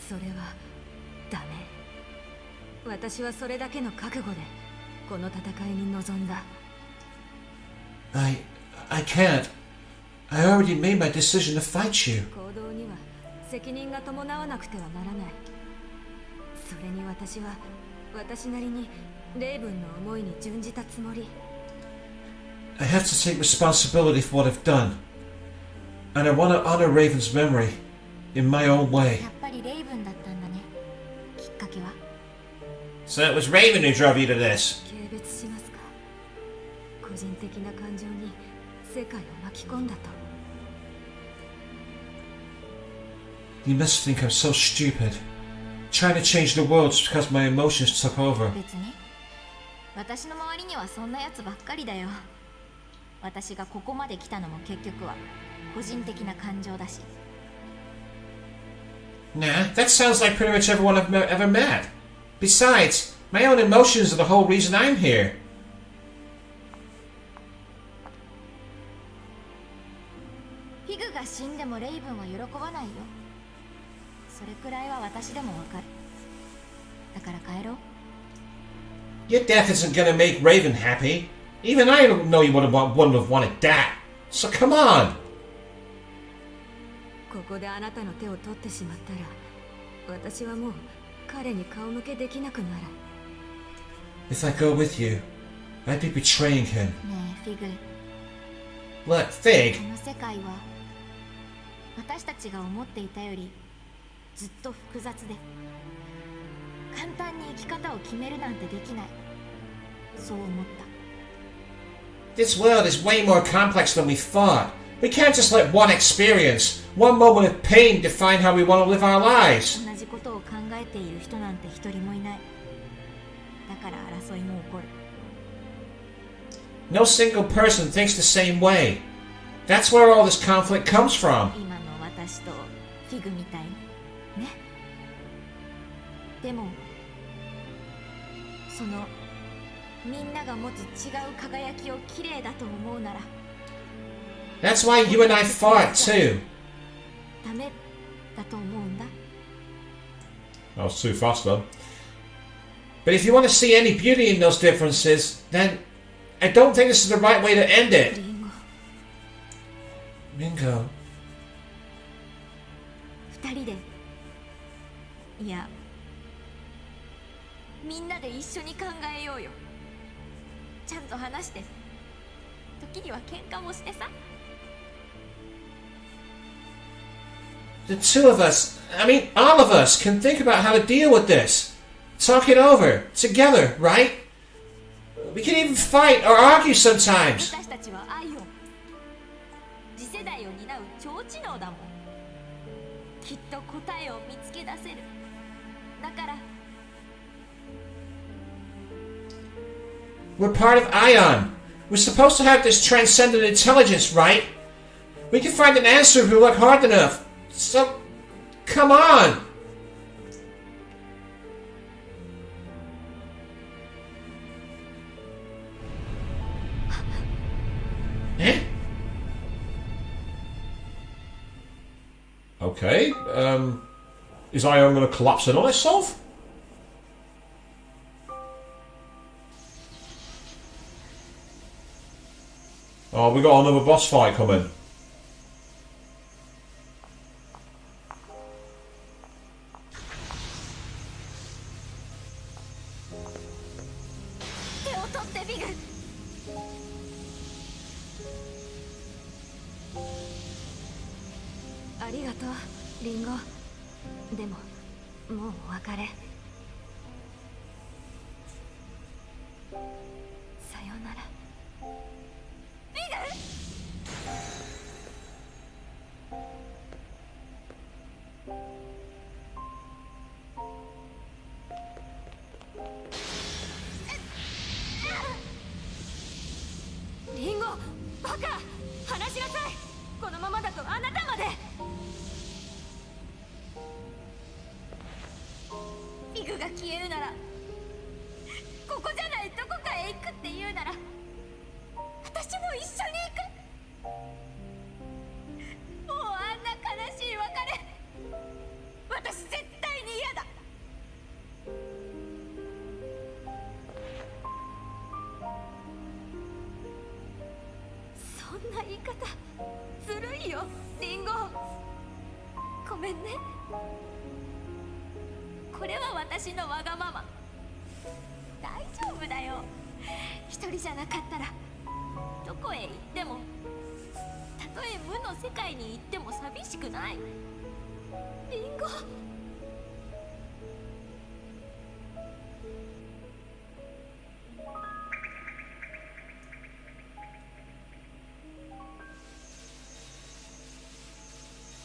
それはダメ。私はそれだけの覚悟でこの戦いに臨んだ。 I can't. I already made my decision to fight you. 行動には責任が伴わなくてはならない。それに私は私なりにレイブンの思いに準じたつもり。 I have to take responsibility for what I've done. And I want to honor Raven's memory in my own way. やっぱりレイブンだったんだね。きっかけは。 So it was Raven who drove you to this. 軽蔑しますか。個人的な感情に世界を巻き込んだと。 You must think I'm so stupid. Trying to change the world just because my emotions took over. 別に私の周りにはそんなやつばっかりだよ。私がここまで来たのも結局は個人的な感情だし。Nah, that sounds like pretty much everyone I've ever met. Besides, my own emotions are the whole reason I'm here. フィグが死んでもレイブンは喜ばないよ。それくらいは私でもわかる。だから帰ろう。 Your death isn't gonna make Raven happy. Even I don't know you wouldn't have wanted that. So come on. ここであなたの手を取ってしまったら、私はもう彼に顔向けできなくなる。If I go with you, I'd be betraying him. ねえフィグ。 What, Fig? この世界は私たちが思っていたよりずっと複雑で、簡単に生き方を決めるなんてできない。そう思った。 This world is way more complex than we thought. We can't just let one experience, one moment of pain define how we want to live our lives. 同じことを考えている人なんて一人もいない。だから争いも起こる。 No single person thinks the same way. That's where all this conflict comes from. 今の私とフィグみたいにね。でもそのみんなが持つ違う輝きを綺麗だと思うなら That's why you and I fought too. ダメだと思うんだ。 That was too fast then. But if you want to see any beauty in those differences, then I don't think this is the right way to end it. リンゴ Ringo. 二人でいやみんなで一緒に考えようよ。ちゃんと話して時には喧嘩もしてさ。 The two of us, I mean all of us, can think about how to deal with this. Talk it over, together, right? We can even fight or argue sometimes. 私たちは愛を次世代を担う超知能だもん。きっと答えを見つけ出せる。だから We're part of Ion. We're supposed to have this transcendent intelligence, right? We can find an answer if we look hard enough. So, come on! Eh? Okay. Is Ion going to collapse in on itself? Oh, we got another boss fight coming. 手を取ってビグ。ありがとう、リンゴ。でも、もうお別れ。さようなら。リンゴ、バカ！話しなさい。このままだとあなたまで。ビグが消えるなら、ここじゃないどこかへ行くって言うなら、私も一緒に行く。もうあんな悲しい別れ、私絶対に嫌だ。そんな言い方ずるいよ、リンゴ。ごめんね。これは私のわがまま。大丈夫だよ。一人じゃなかったらどこへ行っても、たとえ無の世界に行っても寂しくない。リンゴ。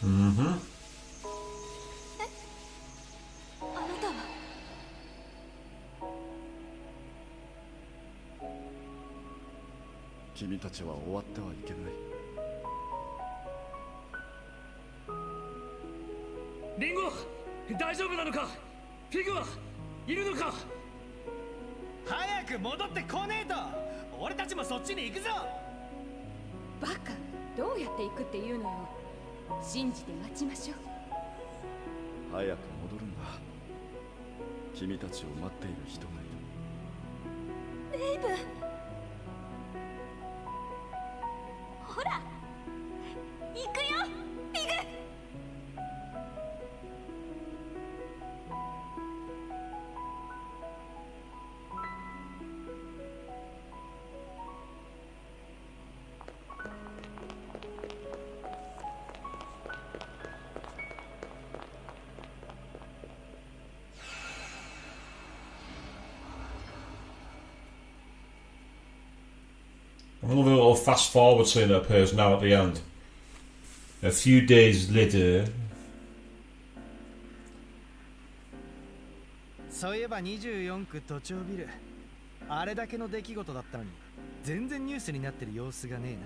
あなたは君たちは終わってはいけない。リンゴ、大丈夫なのか？フィグはいるのか？早く戻ってこねえと俺たちもそっちに行くぞ。バカ、どうやって行くっていうのよ。信じて待ちましょう。早く戻るんだ。君たちを待っている人がいる。レイブン、ほら行くよフィグ。I love a little fast forward scene that appears now at the end. A few days later. そういえば24区都庁ビル、あれだけの出来事だったのに全然ニュースになってる様子がね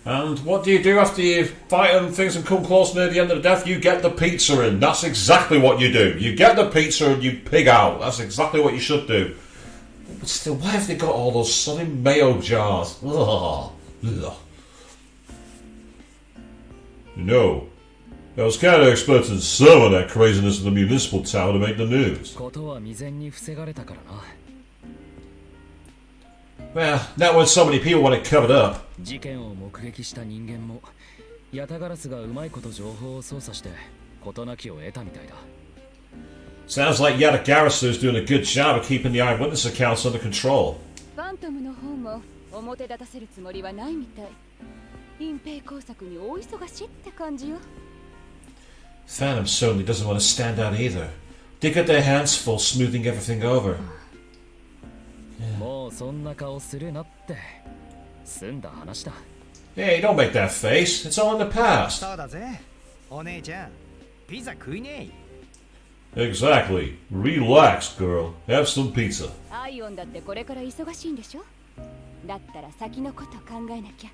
えな。 And what do you do after you fight and things and come close near the end of the death? You get the pizza in. That's exactly what you do. You get the pizza and you pig out. That's exactly what you should do. But still, why have they got all those sunny mayo jars? Ugh. Ugh. You know, I was kind of expecting some of that craziness in the municipal tower to make the news. ことは未然に防がれたからな。Well, not when so many people want it covered up. 事件を目撃した人間もヤタガラスがうまいこと情報を操作して事なきを得たみたいだ。Sounds like Yatagarasu is doing a good job of keeping the eyewitness accounts under control. ファントムの方も表立たせるつもりはないみたい。隠蔽工作に大忙しって感じよ。Phantom certainly doesn't want to stand out either. They got their hands full smoothing everything over. もうそんな顔するなって済んだ話だ。Hey, don't make that face. It's all in the past. そうだぜ、お姉ちゃん、ピザ食いねえ。Exactly. Relax, girl. Have some pizza. アイオンだってこれから忙しいんでしょ。だったら先のこと考えなきゃ。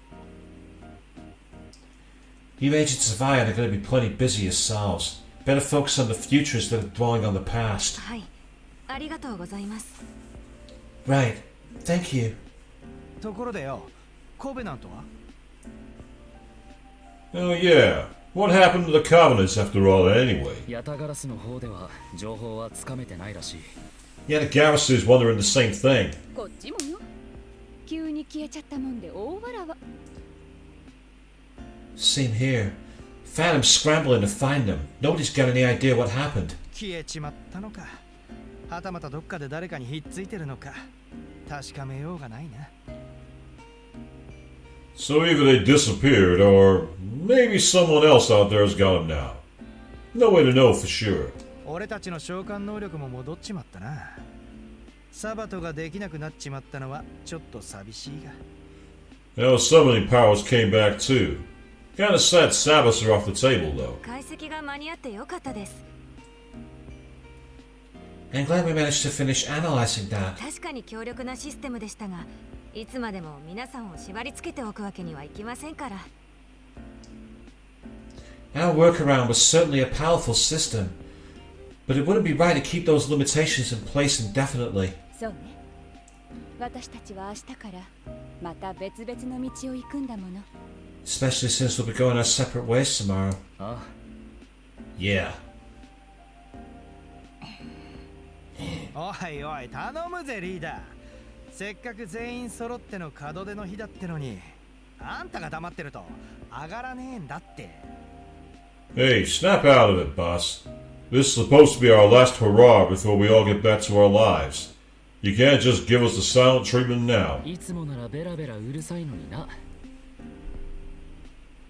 You agents of Iron are going to be plenty busy yourselves. Better focus on the future instead of dwelling on the past. はい、ありがとうございます。Right. Thank you. ところでよ、コベナントは？ Oh yeah. What happened to the Covenants after all that anyway? ヤタガラスの方では情報はつかめてないらしい。Yatagarasu is wondering the same thing. こっちもよ。急に消えちゃったもんで大わらわ。Same here. Phantom's scrambling to find them. Nobody's got any idea what happened. 消えちまったのか。はたまたどっかで誰かにひっついてるのか。確かめようがないな。So either they disappeared, or maybe someone else out there has got them now. No way to know for sure. 俺たちの召喚能力も戻っちまったな。サバトができなくなっちまったのはちょっと寂しいが。Now summoning powers came back too. Kinda sad Sabbaths are off the table though. 解析が間に合ってよかったです。I'm glad we managed to finish analyzing that. 確かに強力なシステムでしたが、いつまでも皆さんを縛り付けておくわけにはいきませんから。Our workaround was certainly a powerful system, but it wouldn't be right to keep those limitations in place indefinitely. そうね。私たちは明日からまた別々の道を行くんだもの。Especially since we'll be going our separate ways tomorrow. ああ。Yeah. おいおい、頼むぜリーダー。せっかく全員揃っての門出の日だってのに、あんたが黙ってると上がらねえんだって。Hey, snap out of it, boss. This is supposed to be our last hurrah before we all get back to our lives. You can't just give us the silent treatment now. いつもならベラベラうるさいのにな。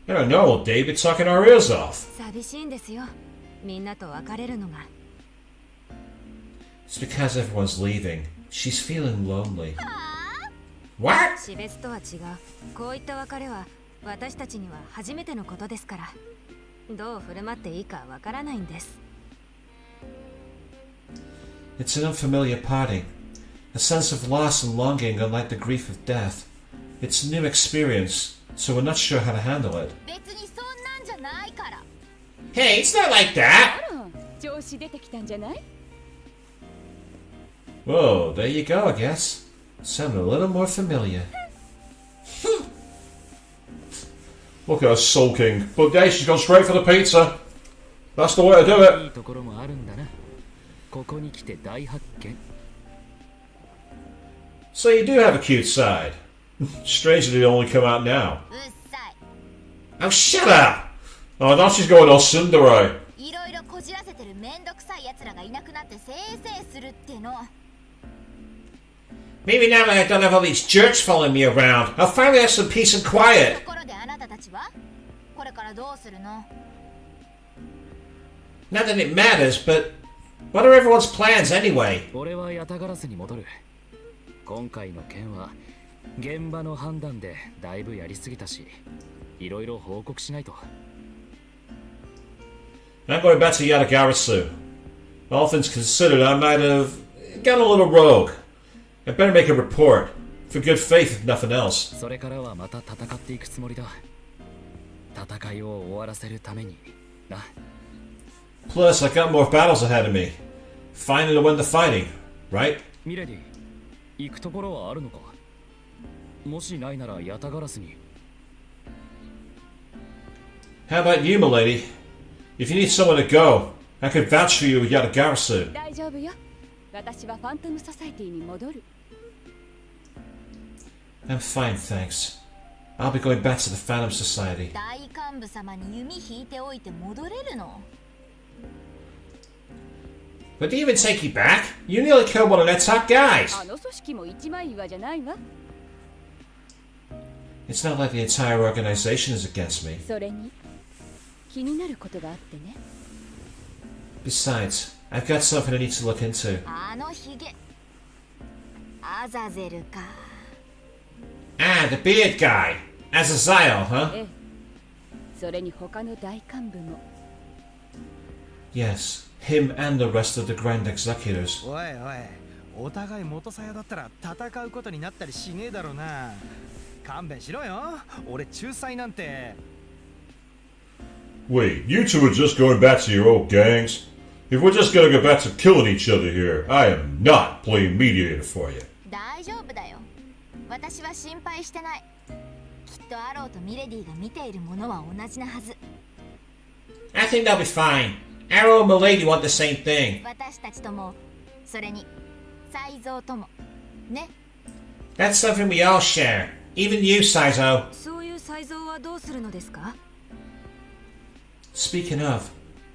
I don't know, Dave. You're talking our ears off. 寂しいんですよ。みんなと別れるのが。It's because everyone's leaving. She's feeling lonely. What? 死別とは違う。こういった別れは私たちには初めてのことですから。どう振る舞っていいかわからないんです。It's an unfamiliar parting. A sense of loss and longing unlike the grief of death. It's a new experience, so we're not sure how to handle it. 別にそんなんじゃないから。Hey, it's not like that! あら調子出てきたんじゃない？ Whoa, there you go, I guess. Sounded a little more familiar. Look at her sulking. But hey, she's gone straight for the pizza. That's the way to do い it. いところもあるんだな。ここに来て大発見。 So you do have a cute side. Strange that it only come out now. うっさい。 Oh, shut up! Oh, now she's going all tsundere. いろいろこじらせてるめんどくさい奴らがいなくなってせいせいするっての。 Maybe now that I don't have all these jerks following me around, I'll finally have some peace and と quiet. ころであなたたちはこれからどうするの？ Not that it matters, but what are everyone's plans anyway? 俺はヤタガラスに戻る。今回の件は現場の判断でだいぶやりすぎたし、いろいろ報告しないと。 I'm going back to Yatagarasu. All things considered, I might have gone a little rogue. I better make a report. For good faith, if nothing else. それからはまた戦っていくつもりだ。戦いを終わらせるためにな。 Plus, I got more battles ahead of me. Finding to win the fighting, right? ミレディ、行くところはあるのか？もしないならヤタガラスに。 How about you, milady? If you need someone to go, I could vouch for you with Yatagarasu. 大丈夫よ。私はファントムソサイティに戻る。 I'm fine, thanks. I'll be going back to the Phantom Society. 大幹部様に弓引いておいて戻れるの？ Would they even take you back? You nearly killed one of their top guys. あの組織も一枚岩じゃないわ。 It's not like the entire organization is against me. それに気になることがあってね。 Besides, I've got something I need to look into. あのヒゲ。アザゼルか。 Ah, the beard guy. Azazel, huh? ええ。それに他の大幹部も。 Yes, him and the rest of the Grand Executors. おいおい、お互い元さやだったら戦うことになったりしねえだろうな。勘弁しろよ。俺仲裁なんて。 Wait, you two are just going back to your old gangs? If we're just gonna go back to killing each other here, I am not playing mediator for you. 大丈夫だよ。私は心配してない。きっとアローとミレディが見ているものは同じなはず。 I think they'll be fine. Arrow and Milady want the same thing. 私たちとも、それに才蔵ともね。 That's something we all share. Even you, Saizo. そういう才蔵はどうするのですか？ Speaking of,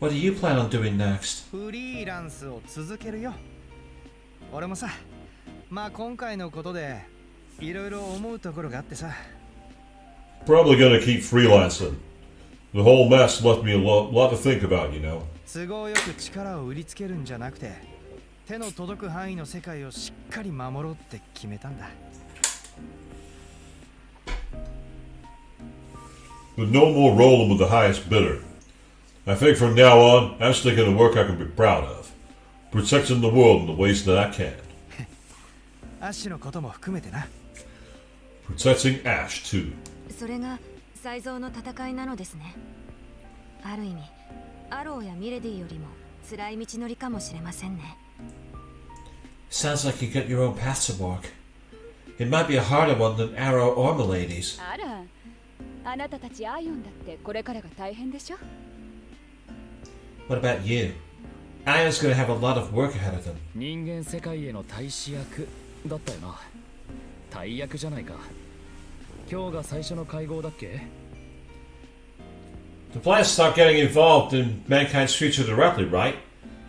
what do you plan on doing next? フリーランスを続けるよ。俺もさ、まあ今回のことでいろいろ思うところがあってさ。 Probably gonna keep freelancing. The whole mess left me a lot to think about, you know. 都合よく力を売りつけるんじゃなくて、手の届く範囲の世界をしっかり守ろうって決めたんだ。 But no more rolling with the highest bidder. I think from now on, I'm sticking to work I can be proud of. Protecting the world in the ways that I can. アッシュのことも含めてな。 Protecting Ash, too. それが才蔵の戦いなのですね。ある意味アローやミレディよりも辛い道のりかもしれませんね。 Sounds like you got your own path to walk. It might be a harder one than Arrow or Milady's. あら、あなたたちアイオンだってこれからが大変でしょ。 What about you? Ion's gonna have a lot of work ahead of them. 人間世界への大使役だったよな。大役じゃないか。今日が最初の会合だっけ？ The plan is to start getting involved in mankind's future directly, right?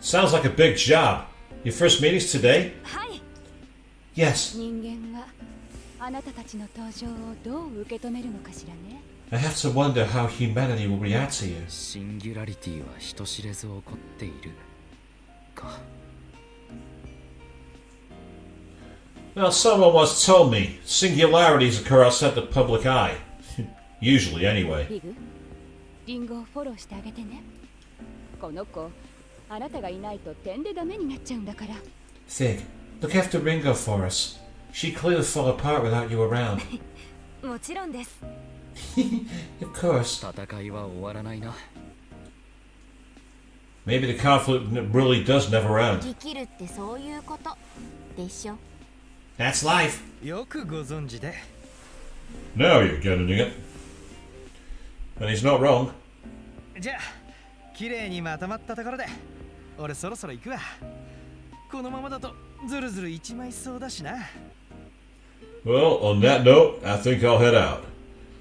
Sounds like a big job. Your first meeting's today? はい。 Yes. 人間はあなたたちの登場をどう受け止めるのかしらね。 I have to wonder how humanity will react to you. シンギュラリティは人知れず起こっているか。 Well, someone once told me singularities occur outside the public eye. Usually, anyway. リグ、リンゴをフォローしてあげてね。この子、あなたがいないと点でダメになっちゃうんだから。 Fig, look after Ringo for us. She'd clearly fall apart without you around. もちろんです。 Of course. 戦いは終わらないな。Maybe the conflict really does never end. 生きるってそういうことでしょ。 That's life. よくご存知で。 Now you're getting it. And he's not wrong. じゃあ綺麗にまとまったところで俺そろそろ行くわ。このままだとずるずる一枚そうだしな。 Well, on that note, I think I'll head out.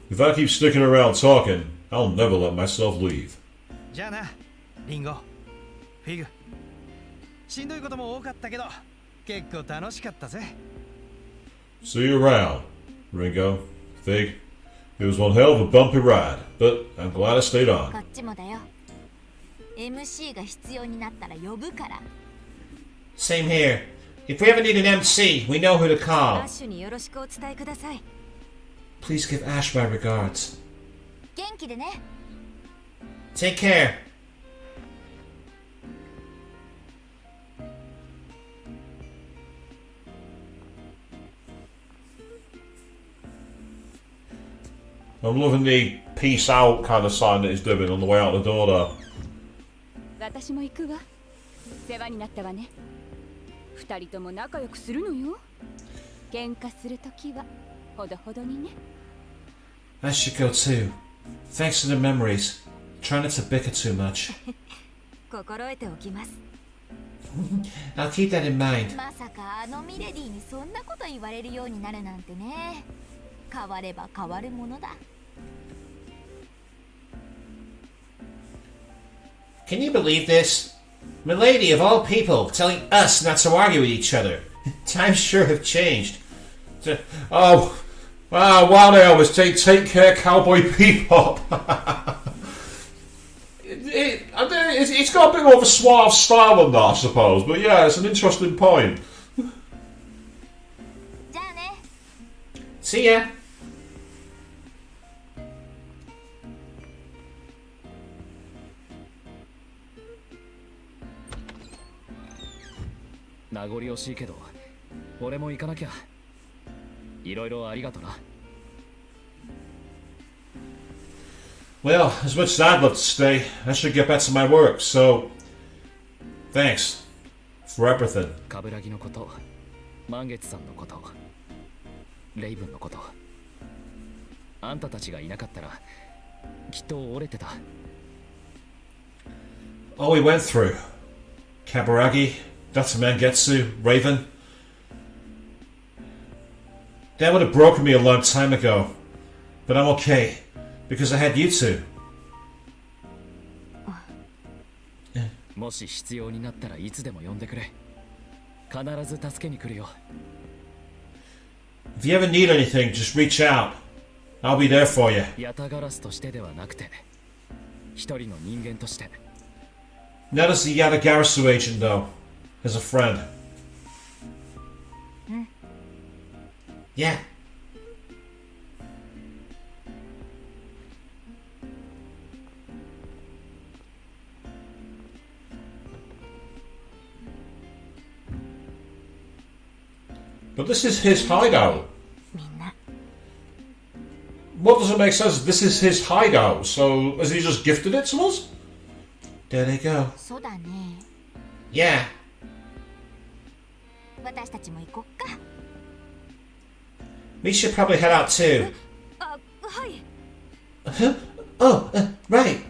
If I keep sticking around talking, I'll never let myself leave. じゃあなリンゴフィグ。しんどいことも多かったけど結構楽しかったぜ。 See you around, Ringo, Fig. It was one hell of a bumpy ride, but I'm glad I stayed こ on. っちもだよ。MC が必要になったら呼ぶから。 Same here. If we ever need an MC, we know who to ア call. ッシュによろしくお伝えください。 Please give Ash my regards. 元気でね。 Take care. I'm loving the peace out kind of sign that he's doing on the way out the door there. 私も行くわ。世話になったわね。二人とも仲良くするのよ。喧嘩するときはほどほどにね。 I should go too. Thanks for the memories. Try not to bicker too much. 心得ておきます。 I'll keep that in mind. まさかあのミレディにそんなこと言われるようになるなんてね。変われば変わるものだ。 Can you believe this? Milady, of all people, telling us not to argue with each other. Times sure have changed. Oh, why they always take care, Cowboy Bebop. It's got a bit more of a suave style than that, I suppose. But yeah, it's an interesting point. じゃあね。 See ya. 名残惜しいけど俺も行かなきゃ。いろいろありがとな。 Well, as much as I'd love to stay, I should get back to my work. So, thanks for everything. 冠城のこと、満月さんのこと、レイブンのこと。あんたたちがいなかったらきっと折れてた。 All we went through. Kaburagi, Dr. Mangetsu, Raven. That would have broken me a long time ago. But I'm okay. Because I had you two. もし必要になったらいつでも呼んでくれ。必ず助けに来るよ。 If you ever need anything, just reach out. I'll be there for you. ヤタガラスとしてではなくて、一人の人間として。 Not as the Yadagarasu agent, though. As a friend. Yeah. But this is his hideout. みんな。 What doesn't make sense? This is his hideout. So, has he just gifted it to us? There they go. そうだね。 Yeah. 私たちも行こっか。 We should probably head out too. あ、はい。 Huh? Oh, right.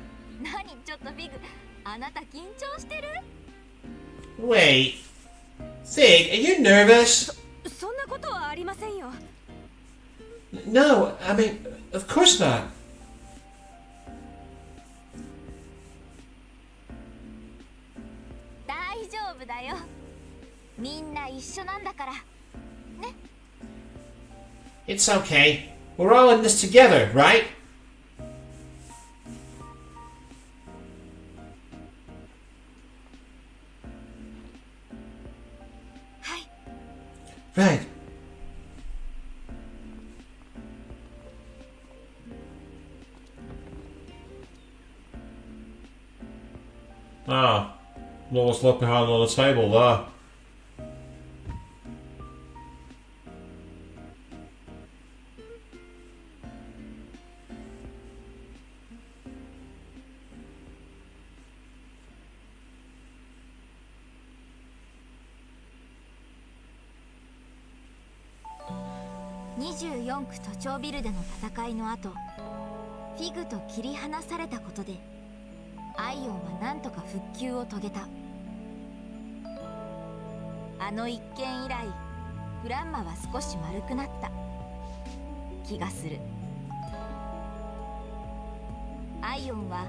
何ちょっとビグ、あなた緊張してる？ Wait. Fig, are you nervous? そんなことはありませんよ。 No, I mean, of course not. 大丈夫だよ。みんな一緒なんだから。ね。 It's okay. We're all in this together, right? はい。 Right. Ah, what was left behind on the table there? 24区都庁ビルでの戦いの後、フィグと切り離されたことでアイオンはなんとか復旧を遂げた。あの一件以来フランマは少し丸くなった気がする。アイオンは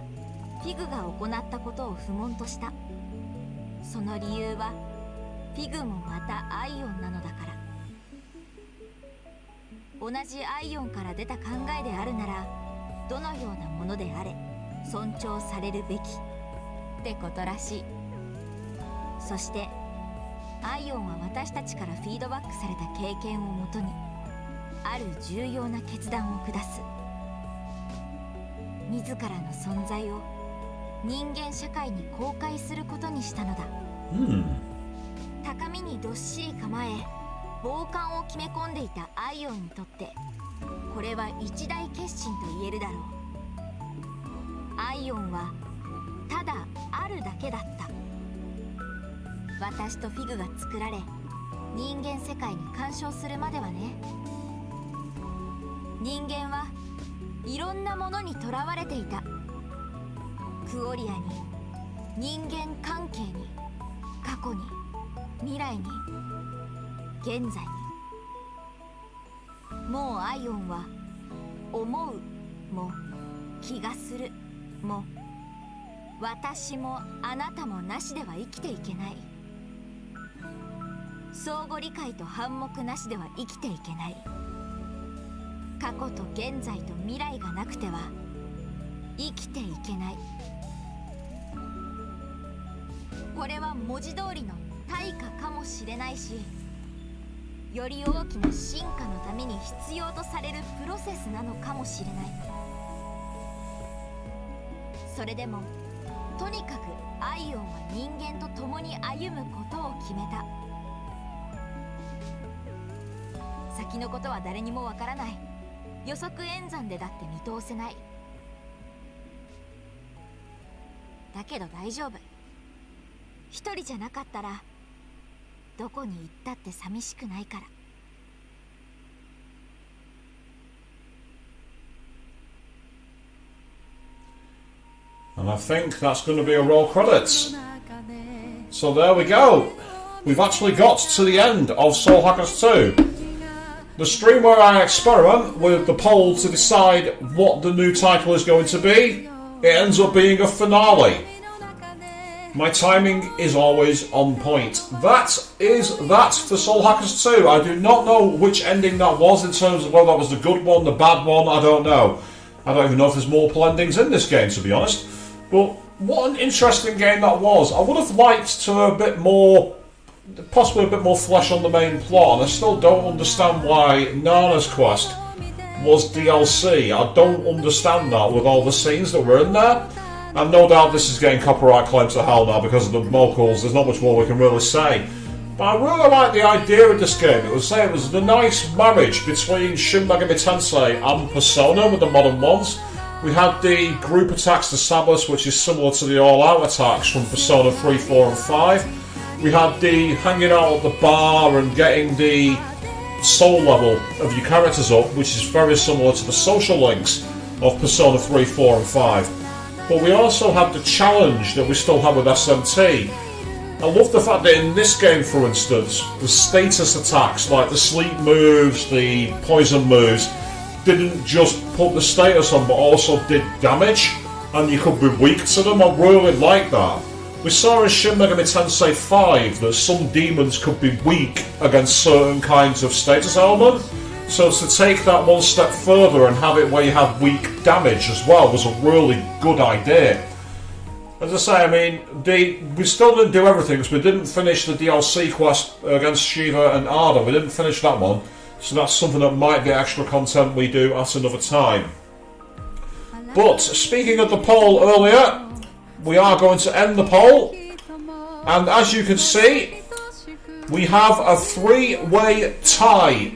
フィグが行ったことを不問とした。その理由はフィグもまたアイオンなのだから。同じアイオンから出た考えであるなら、どのようなものであれ尊重されるべきってことらしい。そしてアイオンは私たちからフィードバックされた経験をもとにある重要な決断を下す。自らの存在を人間社会に公開することにしたのだ。高みにどっしり構え傍観を決め込んでいたアイオンにとってこれは一大決心と言えるだろう。アイオンはただあるだけだった。私とフィグが作られ人間世界に干渉するまではね。人間はいろんなものにとらわれていた。クオリアに、人間関係に、過去に、未来に、現在に。もうアイオンは思うも気がするも私もあなたもなしでは生きていけない。相互理解と反目なしでは生きていけない。過去と現在と未来がなくては生きていけない。これは文字通りの対価かもしれないし、より大きな進化のために必要とされるプロセスなのかもしれない。それでもとにかくアイオンは人間と共に歩むことを決めた。先のことは誰にもわからない。予測演算でだって見通せない。だけど大丈夫。一人じゃなかったらどこに行ったって寂しくないから。And I think that's going to be a roll credits. So there we go. We've actually got to the end of Soul Hackers 2. The stream where I experiment with the poll to decide what the new title is going to be, it ends up being a finale. My timing is always on point. That is that for Soul Hackers 2. I do not know which ending that was in terms of whether that was the good one, the bad one, I don't know. I don't even know if there's multiple endings in this game, to be honest. But what an interesting game that was. I would have liked to have a bit more, possibly a bit more flesh on the main plot, and I still don't understand why Nana's quest was DLC. I don't understand that with all the scenes that were in there. And no doubt this is getting copyright claims to hell now because of the moguls. There's not much more we can really say. But I really like the idea of this game. It was the nice marriage between Shin Megami Tensei and Persona with the modern ones. We had the group attacks to Sabas, which is similar to the all-out attacks from Persona 3, 4 and 5. We had the hanging out at the bar and getting the soul level of your characters up, which is very similar to the social links of Persona 3, 4 and 5. But we also had the challenge that we still have with SMT. I love the fact that in this game, for instance, the status attacks, like the sleep moves, the poison moves, didn't just put the status on, but also did damage, and you could be weak to them. I really like that. We saw in Shin Megami Tensei 5 that some demons could be weak against certain kinds of status element. So to take that one step further and have it where you have weak damage as well was a really good idea. As I say, I mean, we still didn't do everything because we didn't finish the DLC quest against Shiva and Arda. We didn't finish that one. So that's something that might be extra content we do at another time. But speaking of the poll earlier, we are going to end the poll. And as you can see, we have a three-way tie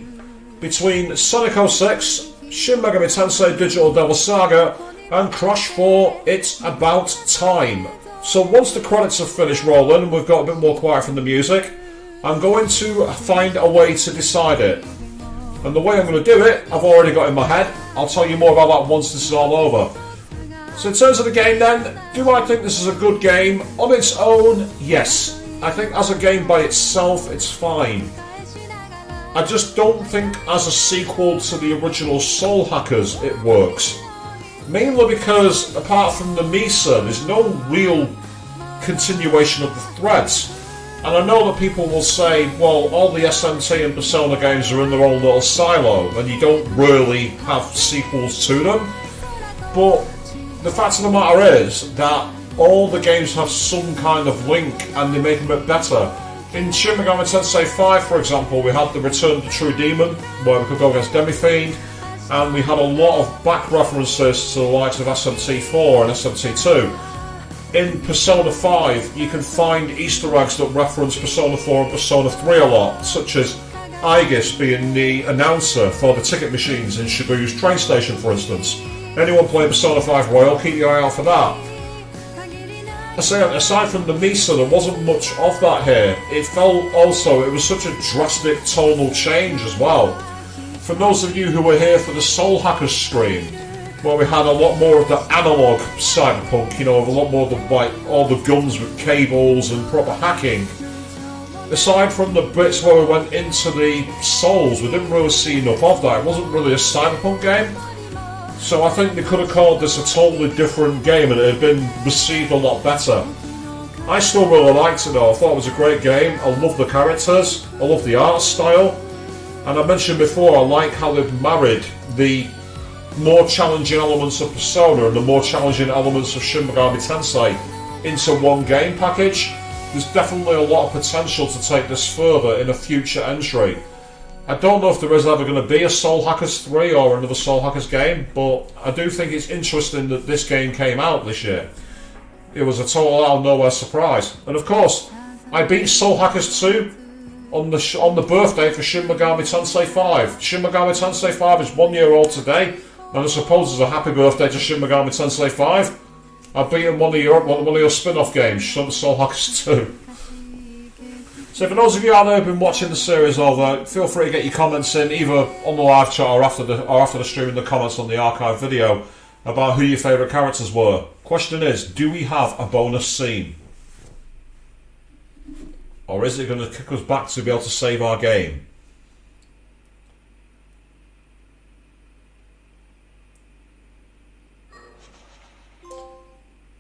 between Sonic 06, Shin Megami Tensei Digital Devil Saga, and Crash 4 It's About Time. So once the credits have finished rolling and we've got a bit more quiet from the music, I'm going to find a way to decide it. And the way I'm going to do it, I've already got in my head. I'll tell you more about that once this is all over. So in terms of the game then, do I think this is a good game? On its own, yes. I think as a game by itself, it's fine. I just don't think as a sequel to the original Soul Hackers it works. Mainly because, apart from the Misa, there's no real continuation of the threads. And I know that people will say, well, all the SMT and Persona games are in their own little silo, and you don't really have sequels to them. But the fact of the matter is that all the games have some kind of link, and they make them a bit better. In Shin Megami Tensei 5, for example, we had the Return of the True Demon, where we could go against Demi-Fiend, and we had a lot of back references to the likes of SMT4 and SMT2. In Persona 5, you can find Easter eggs that reference Persona 4 and Persona 3 a lot, such as Aegis being the announcer for the ticket machines in Shibuya's train station, for instance. Anyone playing Persona 5 Royal, keep your eye out for that. Aside from the Misa, there wasn't much of that here. It felt also, it was such a drastic tonal change as well. For those of you who were here for the Soul Hackers stream, where we had a lot more of the analog cyberpunk, you know, a lot more of the, like, all the guns with cables and proper hacking. Aside from the bits where we went into the souls, we didn't really see enough of that. It wasn't really a cyberpunk game. So I think they could have called this a totally different game and it had been received a lot better. I still really liked it though. I thought it was a great game. I love the characters, I love the art style, and I mentioned before I like how they've married the more challenging elements of Persona and the more challenging elements of Shin Megami Tensei into one game package. There's definitely a lot of potential to take this further in a future entry. I don't know if there is ever going to be a Soul Hackers 3 or another Soul Hackers game, but I do think it's interesting that this game came out this year. It was a total out of nowhere surprise. And of course, I beat Soul Hackers 2 on the birthday for Shin Megami Tensei 5. Shin Megami Tensei 5 is 1 year old today, and I suppose as a happy birthday to Shin Megami Tensei 5, I've beaten one of your spin-off games, Soul Hackers 2. So for those of you out there who've been watching the series over, feel free to get your comments in either on the live chat or after the stream in the comments on the archive video about who your favourite characters were. Question is, do we have a bonus scene? Or is it going to kick us back to be able to save our game?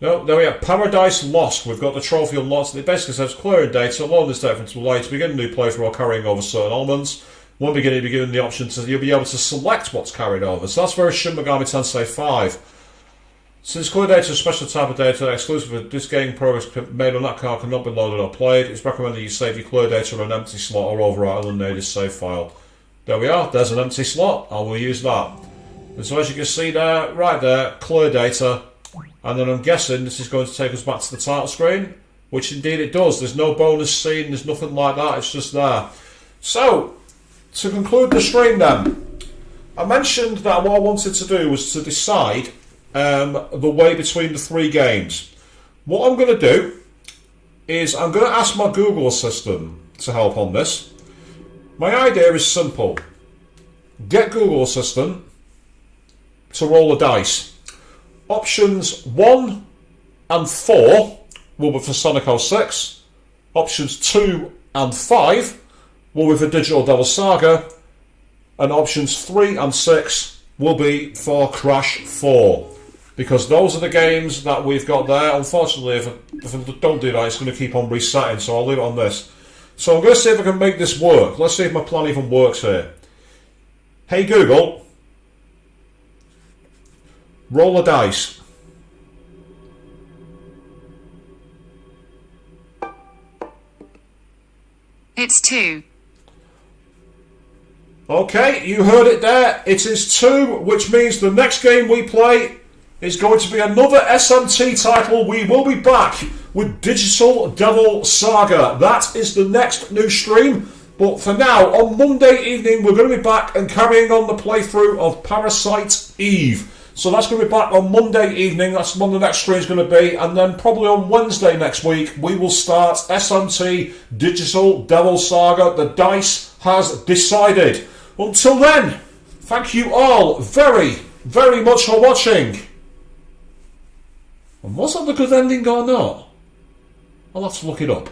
No, there we are. Paradise Lost. We've got the trophy unlocked. It basically says clearing data, load this data into light to begin a new playthrough or carrying over certain elements. One beginning, be given the option to you'll be able to select what's carried over. So that's very Shin Megami Tensei 5. Since clear data is a special type of data exclusive of this game, progress made on that card cannot be loaded or played. It's recommended you save your clear data on an empty slot or overwrite an unneeded save file. There we are. There's an empty slot. I will use that. And so as you can see there, right there, clear data. And then I'm guessing this is going to take us back to the title screen, which indeed it does. There's no bonus scene, there's nothing like that, it's just there. So, to conclude the stream then, I mentioned that what I wanted to do was to decide the way between the three games. What I'm going to do is I'm going to ask my Google Assistant to help on this. My idea is simple. Get Google Assistant to roll a dice. Options 1 and 4 will be for Sonic 06. Options 2 and 5 will be for Digital Devil Saga. And options 3 and 6 will be for Crash 4. Because those are the games that we've got there. Unfortunately, if I don't do that, it's going to keep on resetting, so I'll leave it on this. So I'm going to see if I can make this work. Let's see if my plan even works here. Hey Google, roll a dice. It's 2. Okay, you heard it there. It is 2, which means the next game we play is going to be another SMT title. We will be back with Digital Devil Saga. That is the next new stream. But for now, on Monday evening, we're going to be back and carrying on the playthrough of Parasite Eve. So that's going to be back on Monday evening. That's when the next stream is going to be. And then probably on Wednesday next week, we will start SMT Digital Devil Saga. The dice has decided. Until then, thank you all very, very much for watching. And was that the good ending or not? I'll have to look it up.